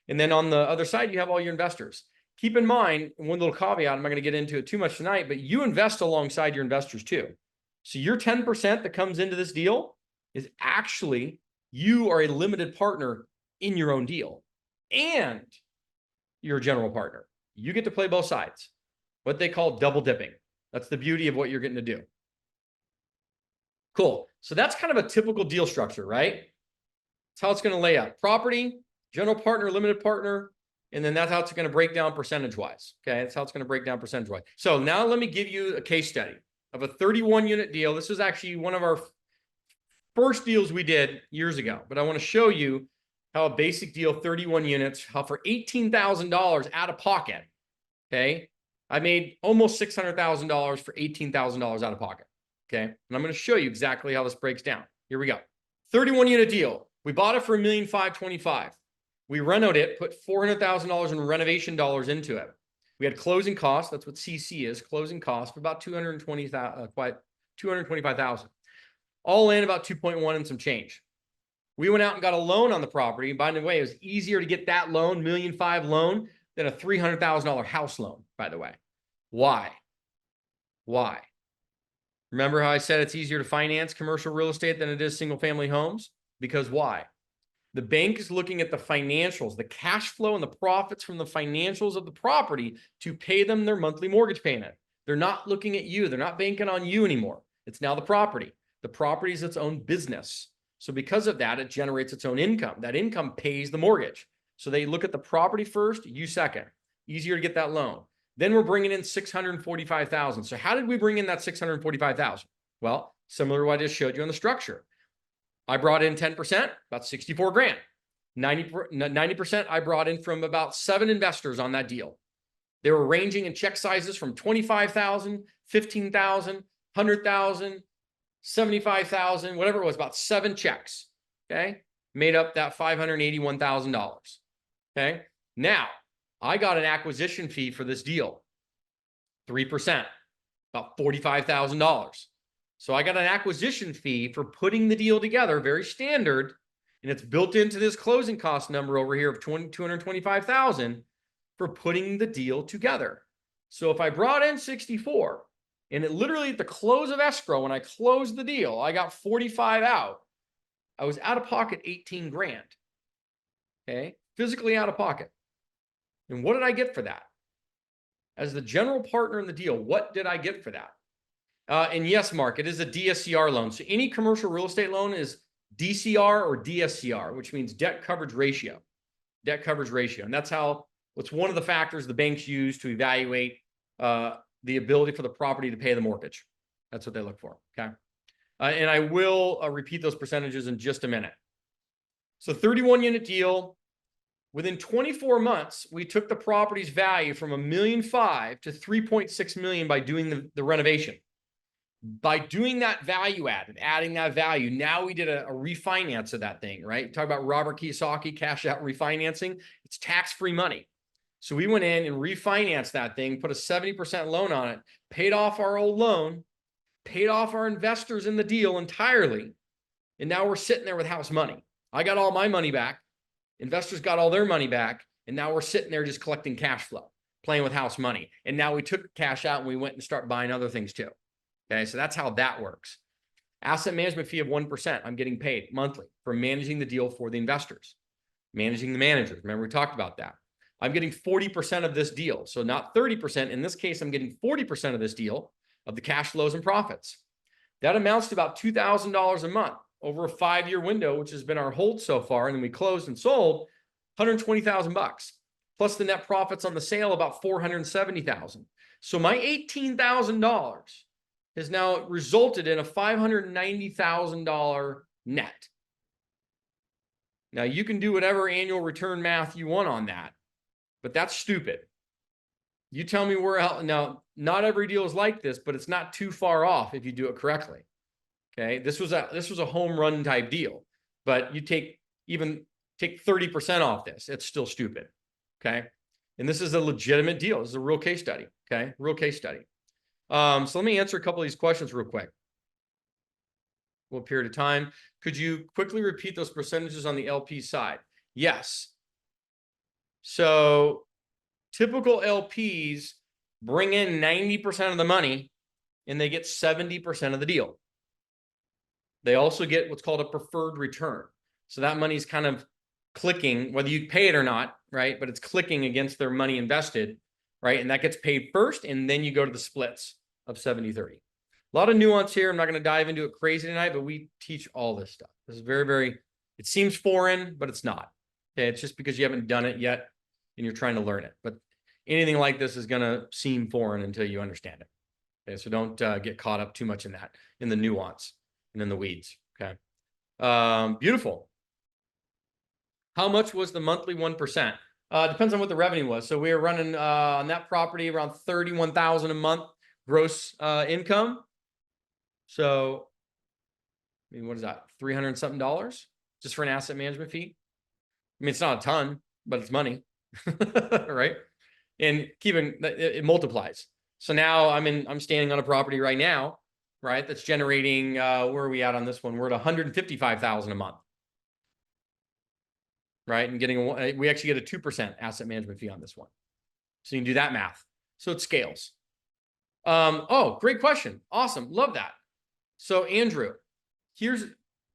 And then on the other side, you have all your investors. Keep in mind, one little caveat, I'm not going to get into it too much tonight, but you invest alongside your investors too. So your 10% that comes into this deal is actually, you are a limited partner in your own deal. And you're a general partner. You get to play both sides. What they call double dipping. That's the beauty of what you're getting to do. Cool. So that's kind of a typical deal structure, right? That's how it's going to lay out. Property, general partner, limited partner, and then that's how it's going to break down percentage-wise. Okay, that's how it's going to break down percentage-wise. So now let me give you a case study of a 31-unit deal. This was actually one of our first deals we did years ago, but I want to show you how a basic deal, 31 units, how for $18,000 out of pocket, okay, I made almost $600,000 for $18,000 out of pocket, okay? And I'm going to show you exactly how this breaks down. Here we go. 31-unit deal. We bought it for $1,525,000. We renoed it, put $400,000 in renovation dollars into it. We had closing costs. That's what CC is, closing costs for about $225,000. All in about 2.1 and some change. We went out and got a loan on the property. By the way, it was easier to get that loan, $1.5 million loan, than a $300,000 house loan, by the way. Why? Why? Remember how I said it's easier to finance commercial real estate than it is single family homes? Because why? The bank is looking at the financials, the cash flow and the profits from the financials of the property to pay them their monthly mortgage payment. They're not looking at you. They're not banking on you anymore. It's now the property. The property is its own business. So because of that, it generates its own income. That income pays the mortgage. So they look at the property first, you second. Easier to get that loan. Then we're bringing in $645,000. So how did we bring in that $645,000? Well, similar to what I just showed you on the structure. I brought in 10%, about 64 grand. 90% I brought in from about 7 investors on that deal. They were ranging in check sizes from $25,000, $15,000, $100,000, $75,000, whatever it was, about 7 checks. Okay. Made up that $581,000. Okay. Now I got an acquisition fee for this deal. 3%, about $45,000. So I got an acquisition fee for putting the deal together, very standard, and it's built into this closing cost number over here of $225,000 for putting the deal together. So if I brought in 64, and it literally at the close of escrow, when I closed the deal, I got 45 out. I was out of pocket 18 grand. Okay, physically out of pocket. And what did I get for that? As the general partner in the deal, what did I get for that? And yes, Mark, it is a DSCR loan. So any commercial real estate loan is DCR or DSCR, which means debt coverage ratio. Debt coverage ratio. And that's it's one of the factors the banks use to evaluate the ability for the property to pay the mortgage. That's what they look for. Okay. And I will repeat those percentages in just a minute. So 31-unit deal. Within 24 months, we took the property's value from $1.5 million to $3.6 million by doing the renovation. By doing that value add and adding that value, now we did a refinance of that thing, right? Talk about Robert Kiyosaki, cash out refinancing. It's tax-free money. So we went in and refinanced that thing, put a 70% loan on it, paid off our old loan, paid off our investors in the deal entirely. And now we're sitting there with house money. I got all my money back. Investors got all their money back. And now we're sitting there just collecting cash flow. playing with house money. And now we took cash out and we went and start buying other things too. Okay, so that's how that works. Asset management fee of 1%. I'm getting paid monthly for managing the deal for the investors, managing the managers. Remember, we talked about that. I'm getting 40% of this deal. So not 30%. In this case, I'm getting 40% of this deal of the cash flows and profits. That amounts to about $2,000 a month over a 5-year window, which has been our hold so far. And then we closed and sold $120,000 plus the net profits on the sale, about $470,000. So my $18,000 has now resulted in a $590,000 net. Now you can do whatever annual return math you want on that, but that's stupid. You tell me where else. Now, not every deal is like this, but it's not too far off if you do it correctly. Okay, this was a home run type deal, but you take 30% off this, it's still stupid. Okay, and this is a legitimate deal. This is a real case study. Okay, real case study. So let me answer a couple of these questions real quick. What period of time? Could you quickly repeat those percentages on the LP side? Yes. So typical LPs bring in 90% of the money and they get 70% of the deal. They also get what's called a preferred return. So that money's kind of clicking, whether you pay it or not, right? But it's clicking against their money invested, right? And that gets paid first, and then you go to the splits of 70-30. A lot of nuance here. I'm not going to dive into it crazy tonight, but we teach all this stuff. This is very, very, it seems foreign, but it's not. Okay, it's just because you haven't done it yet and you're trying to learn it. But anything like this is going to seem foreign until you understand it. Okay, so don't get caught up too much in that, in the nuance and in the weeds. Okay, beautiful. How much was the monthly 1%? Depends on what the revenue was. So we were running on that property around $31,000 a month gross income. So, I mean, what is that? $300 and something just for an asset management fee? I mean, it's not a ton, but it's money, right? And it multiplies. So now I'm standing on a property right now, right? That's generating, where are we at on this one? We're at $155,000 a month. Right? And we actually get a 2% asset management fee on this one. So you can do that math. So it scales. Oh, great question. Awesome. Love that. So Andrew, this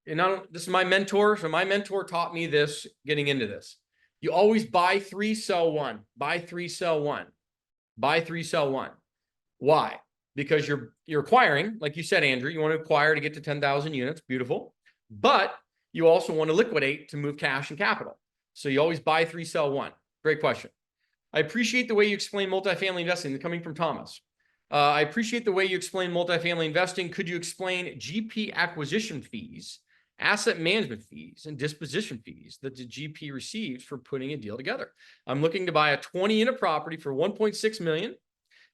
is my mentor. So my mentor taught me this getting into this. You always buy 3, sell 1, buy 3, sell 1, buy 3, sell 1. Why? Because you're acquiring, like you said, Andrew, you want to acquire to get to 10,000 units. Beautiful. But you also want to liquidate to move cash and capital. So you always buy 3, sell 1. Great question. I appreciate the way you explain multifamily investing. Coming from Thomas. I appreciate the way you explain multifamily investing. Could you explain GP acquisition fees, asset management fees, and disposition fees that the GP receives for putting a deal together? I'm looking to buy a 20-unit property for $1.6 million.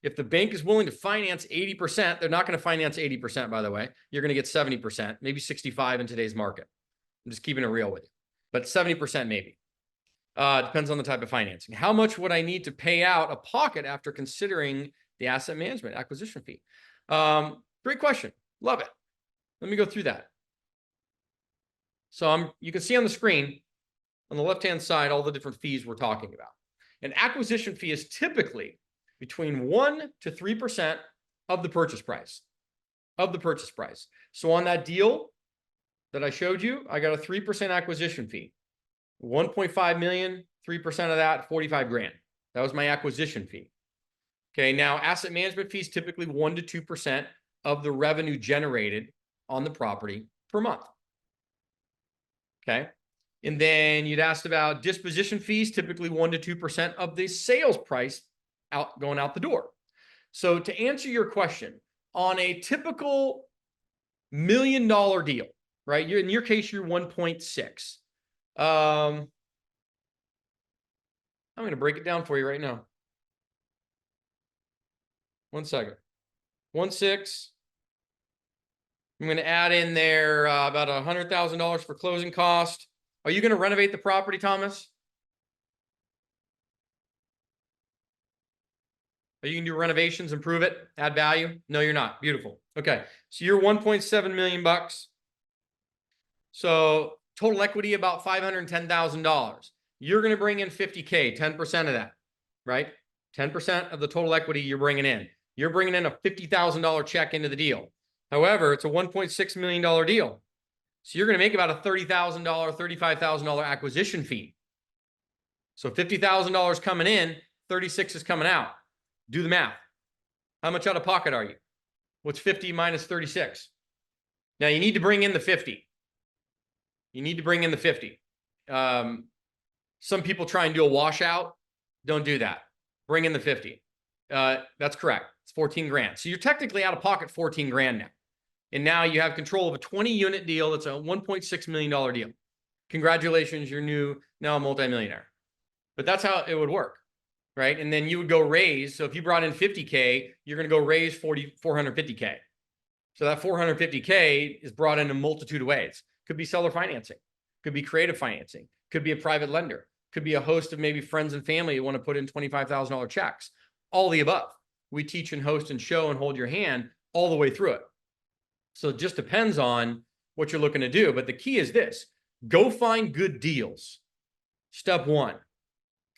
If the bank is willing to finance 80%, they're not going to finance 80%, by the way. You're going to get 70%, maybe 65% in today's market. I'm just keeping it real with you. But 70% maybe. Depends on the type of financing. How much would I need to pay out of pocket after considering the asset management acquisition fee? Great question. Love it. Let me go through that. So you can see on the screen, on the left-hand side, all the different fees we're talking about. An acquisition fee is typically between 1 to 3% of the purchase price. So on that deal that I showed you, I got a 3% acquisition fee. 1.5 million, 3% of that, 45 grand. That was my acquisition fee. Okay, now asset management fees typically 1 to 2% of the revenue generated on the property per month. Okay, and then you'd asked about disposition fees, typically 1 to 2% of the sales price going out the door. So to answer your question, on a typical $1 million deal, right? In your case, you're 1.6. I'm going to break it down for you right now. 1 second. 1.6. I'm going to add in there about $100,000 for closing cost. Are you going to renovate the property, Thomas? Are you going to do renovations, improve it, add value? No, you're not. Beautiful. Okay. So you're 1.7 million bucks. So total equity about $510,000. You're going to bring in $50K, 10% of that, right? 10% of the total equity you're bringing in. You're bringing in a $50,000 check into the deal. However, it's a $1.6 million deal. So you're going to make about a $30,000, $35,000 acquisition fee. So $50,000 coming in, 36 is coming out. Do the math. How much out of pocket are you? What's 50 minus 36? Now you need to bring in the 50. You need to bring in the 50. Some people try and do a washout. Don't do that. Bring in the 50. That's correct. It's 14 grand. So you're technically out of pocket 14 grand now. And now you have control of a 20 unit deal. That's a $1.6 million deal. Congratulations. You're now a multimillionaire. But that's how it would work, right? And then you would go raise. So if you brought in 50K, you're going to go raise 450K. So that 450K is brought in a multitude of ways. Could be seller financing, could be creative financing, could be a private lender, could be a host of maybe friends and family who want to put in $25,000 checks. All the above. We teach and host and show and hold your hand all the way through it. So it just depends on what you're looking to do. But the key is this: go find good deals. Step one.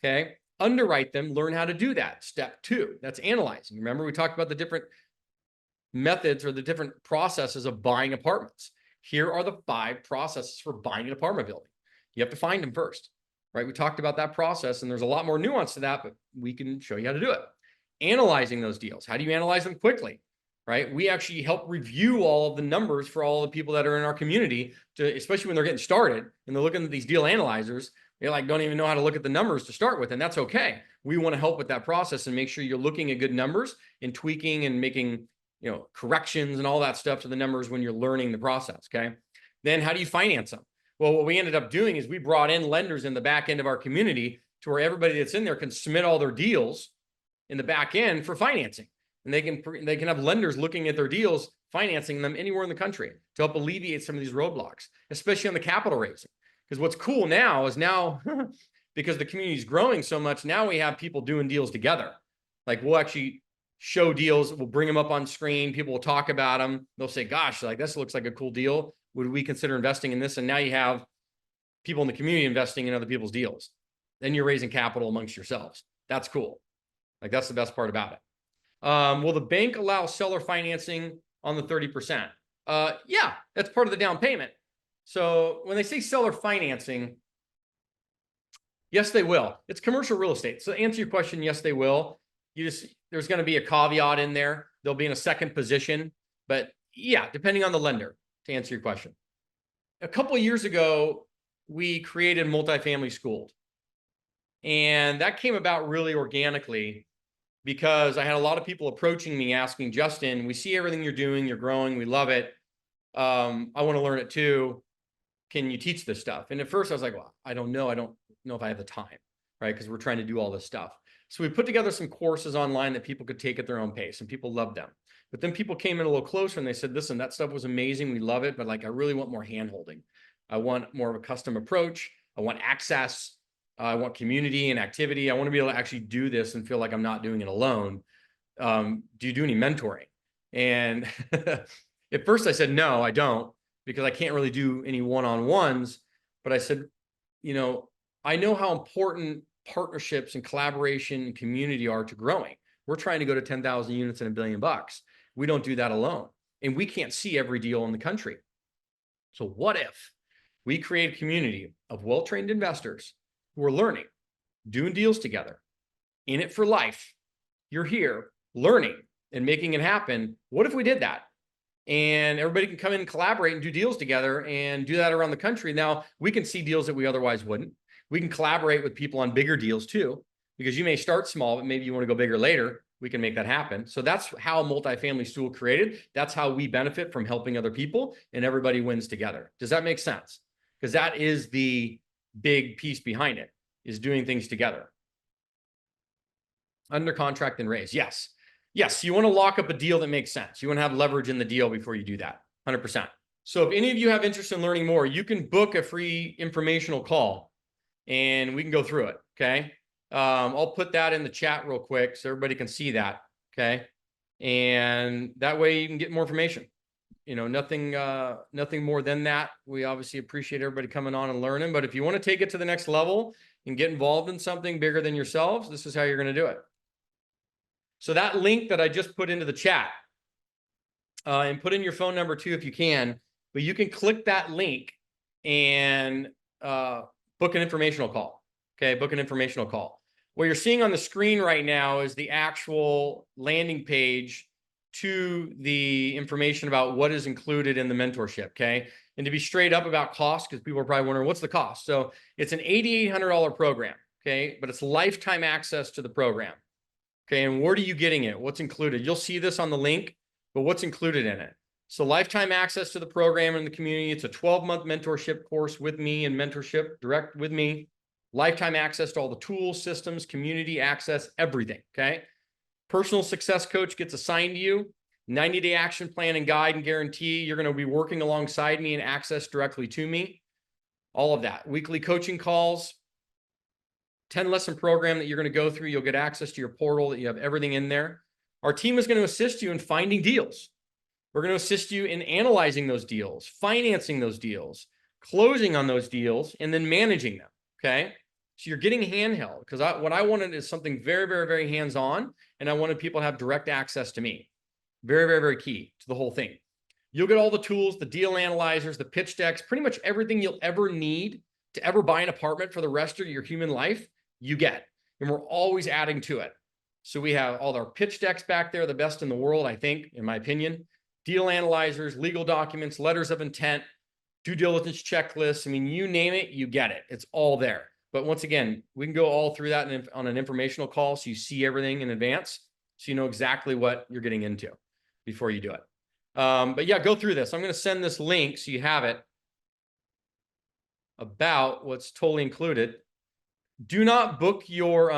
Okay. Underwrite them, learn how to do that. Step two, that's analyzing. Remember, we talked about the different methods or the different processes of buying apartments. Here are the 5 processes for buying an apartment building. You have to find them first, right? We talked about that process, and there's a lot more nuance to that, but we can show you how to do it. Analyzing those deals. How do you analyze them quickly, right? We actually help review all of the numbers for all the people that are in our community, especially when they're getting started and they're looking at these deal analyzers. They don't even know how to look at the numbers to start with, and that's okay. We want to help with that process and make sure you're looking at good numbers and tweaking and making corrections and all that stuff to the numbers when you're learning the process. Okay. Then how do you finance them? Well, what we ended up doing is we brought in lenders in the back end of our community to where everybody that's in there can submit all their deals in the back end for financing. And they can have lenders looking at their deals, financing them anywhere in the country to help alleviate some of these roadblocks, especially on the capital raising. Because what's cool now is because the community is growing so much, now we have people doing deals together. Like we'll actually show deals. We'll bring them up on screen. People will talk about them. They'll say, gosh, like this looks like a cool deal. Would we consider investing in this? And now you have people in the community investing in other people's deals. Then you're raising capital amongst yourselves. That's cool. Like that's the best part about it. Will the bank allow seller financing on the 30%? Yeah, that's part of the down payment. So when they say seller financing, yes, they will. It's commercial real estate. So to answer your question, yes, they will. There's going to be a caveat in there. They'll be in a second position, but yeah, depending on the lender, to answer your question. A couple of years ago, we created Multifamily School. And that came about really organically because I had a lot of people approaching me asking, Justin, we see everything you're doing. You're growing. We love it. I want to learn it too. Can you teach this stuff? And at first I was like, well, I don't know. I don't know if I have the time, right? Because we're trying to do all this stuff. So we put together some courses online that people could take at their own pace, and people loved them. But then people came in a little closer and they said, listen, that stuff was amazing. We love it. But like, I really want more hand-holding. I want more of a custom approach. I want access. I want community and activity. I want to be able to actually do this and feel like I'm not doing it alone. Do you do any mentoring? And at first I said, no, I don't, because I can't really do any one-on-ones. But I said, I know how important partnerships and collaboration and community are to growing. We're trying to go to 10,000 units and $1 billion. We don't do that alone. And we can't see every deal in the country. So what if we create a community of well-trained investors who are learning, doing deals together, in it for life? You're here learning and making it happen. What if we did that? And everybody can come in and collaborate and do deals together and do that around the country. Now we can see deals that we otherwise wouldn't. We can collaborate with people on bigger deals too, because you may start small, but maybe you want to go bigger later. We can make that happen. So that's how Multifamily Tool created. That's how we benefit from helping other people, and everybody wins together. Does that make sense? Because that is the big piece behind it, is doing things together. Under contract and raise. Yes. Yes. You want to lock up a deal that makes sense. You want to have leverage in the deal before you do that. 100%. So if any of you have interest in learning more, you can book a free informational call and we can go through it. Okay. I'll put that in the chat real quick so everybody can see that. Okay. And that way you can get more information. Nothing more than that. We obviously appreciate everybody coming on and learning, but if you want to take it to the next level and get involved in something bigger than yourselves, this is how you're going to do it. So that link that I just put into the chat, and put in your phone number too if you can, but you can click that link and book an informational call. Okay, book an informational call. What you're seeing on the screen right now is the actual landing page to the information about what is included in the mentorship. Okay, and to be straight up about cost, because people are probably wondering what's the cost. So it's an $8,800 program. Okay, but it's lifetime access to the program. Okay, and where are you getting it? What's included? You'll see this on the link, but what's included in it? So lifetime access to the program and the community. It's a 12-month mentorship course with me and mentorship direct with me. Lifetime access to all the tools, systems, community access, everything, okay? Personal success coach gets assigned to you. 90-day action plan and guide and guarantee. You're going to be working alongside me and access directly to me. All of that. Weekly coaching calls. 10-lesson program that you're going to go through. You'll get access to your portal that you have everything in there. Our team is going to assist you in finding deals. We're going to assist you in analyzing those deals, financing those deals, closing on those deals, and then managing them, okay? So you're getting handheld because what I wanted is something very, very, very hands-on, and I wanted people to have direct access to me. Very, very, very key to the whole thing. You'll get all the tools, the deal analyzers, the pitch decks, pretty much everything you'll ever need to ever buy an apartment for the rest of your human life, you get. And we're always adding to it. So we have all our pitch decks back there, the best in the world, I think, in my opinion. Deal analyzers, legal documents, letters of intent, due diligence checklists. I mean, you name it, you get it. It's all there. But once again, we can go all through that on an informational call so you see everything in advance, so you know exactly what you're getting into before you do it. But yeah, go through this. I'm going to send this link so you have it about what's totally included. Do not book your...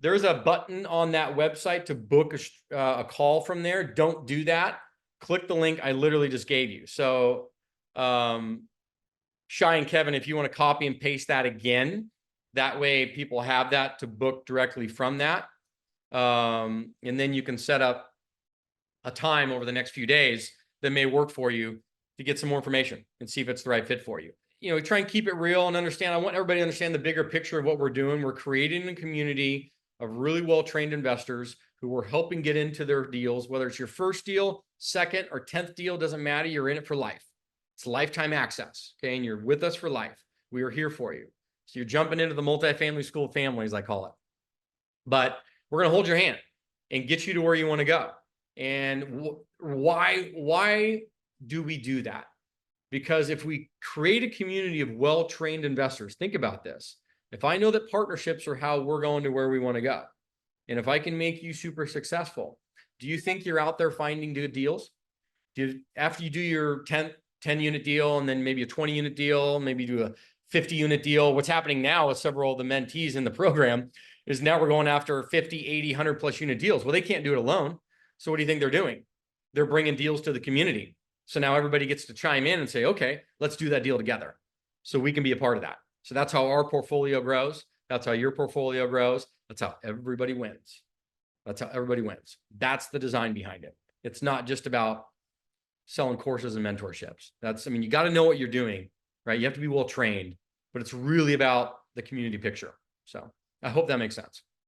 There's a button on that website to book a call from there. Don't do that. Click the link I literally just gave you. So Shy and Kevin, if you want to copy and paste that again, that way people have that to book directly from that. And then you can set up a time over the next few days that may work for you to get some more information and see if it's the right fit for you. You know, try and keep it real and understand. I want everybody to understand the bigger picture of what we're doing. We're creating a community of really well-trained investors who are helping get into their deals, whether it's your first deal, second, or 10th deal, doesn't matter. You're in it for life. It's lifetime access, okay? And you're with us for life. We are here for you. So you're jumping into the multifamily school of families, I call it. But we're going to hold your hand and get you to where you want to go. And why do we do that? Because if we create a community of well-trained investors, think about this. If I know that partnerships are how we're going to where we want to go, and if I can make you super successful, do you think you're out there finding good deals? After you do your 10-unit deal and then maybe a 20-unit deal, maybe do a 50-unit deal, what's happening now with several of the mentees in the program is now we're going after 50, 80, 100 plus unit deals. Well, they can't do it alone. So what do you think they're doing? They're bringing deals to the community. So now everybody gets to chime in and say, okay, let's do that deal together. So we can be a part of that. So that's how our portfolio grows. That's how your portfolio grows. That's how everybody wins. That's how everybody wins. That's the design behind it. It's not just about selling courses and mentorships. I mean, you got to know what you're doing, right? You have to be well trained, but it's really about the community picture. So I hope that makes sense.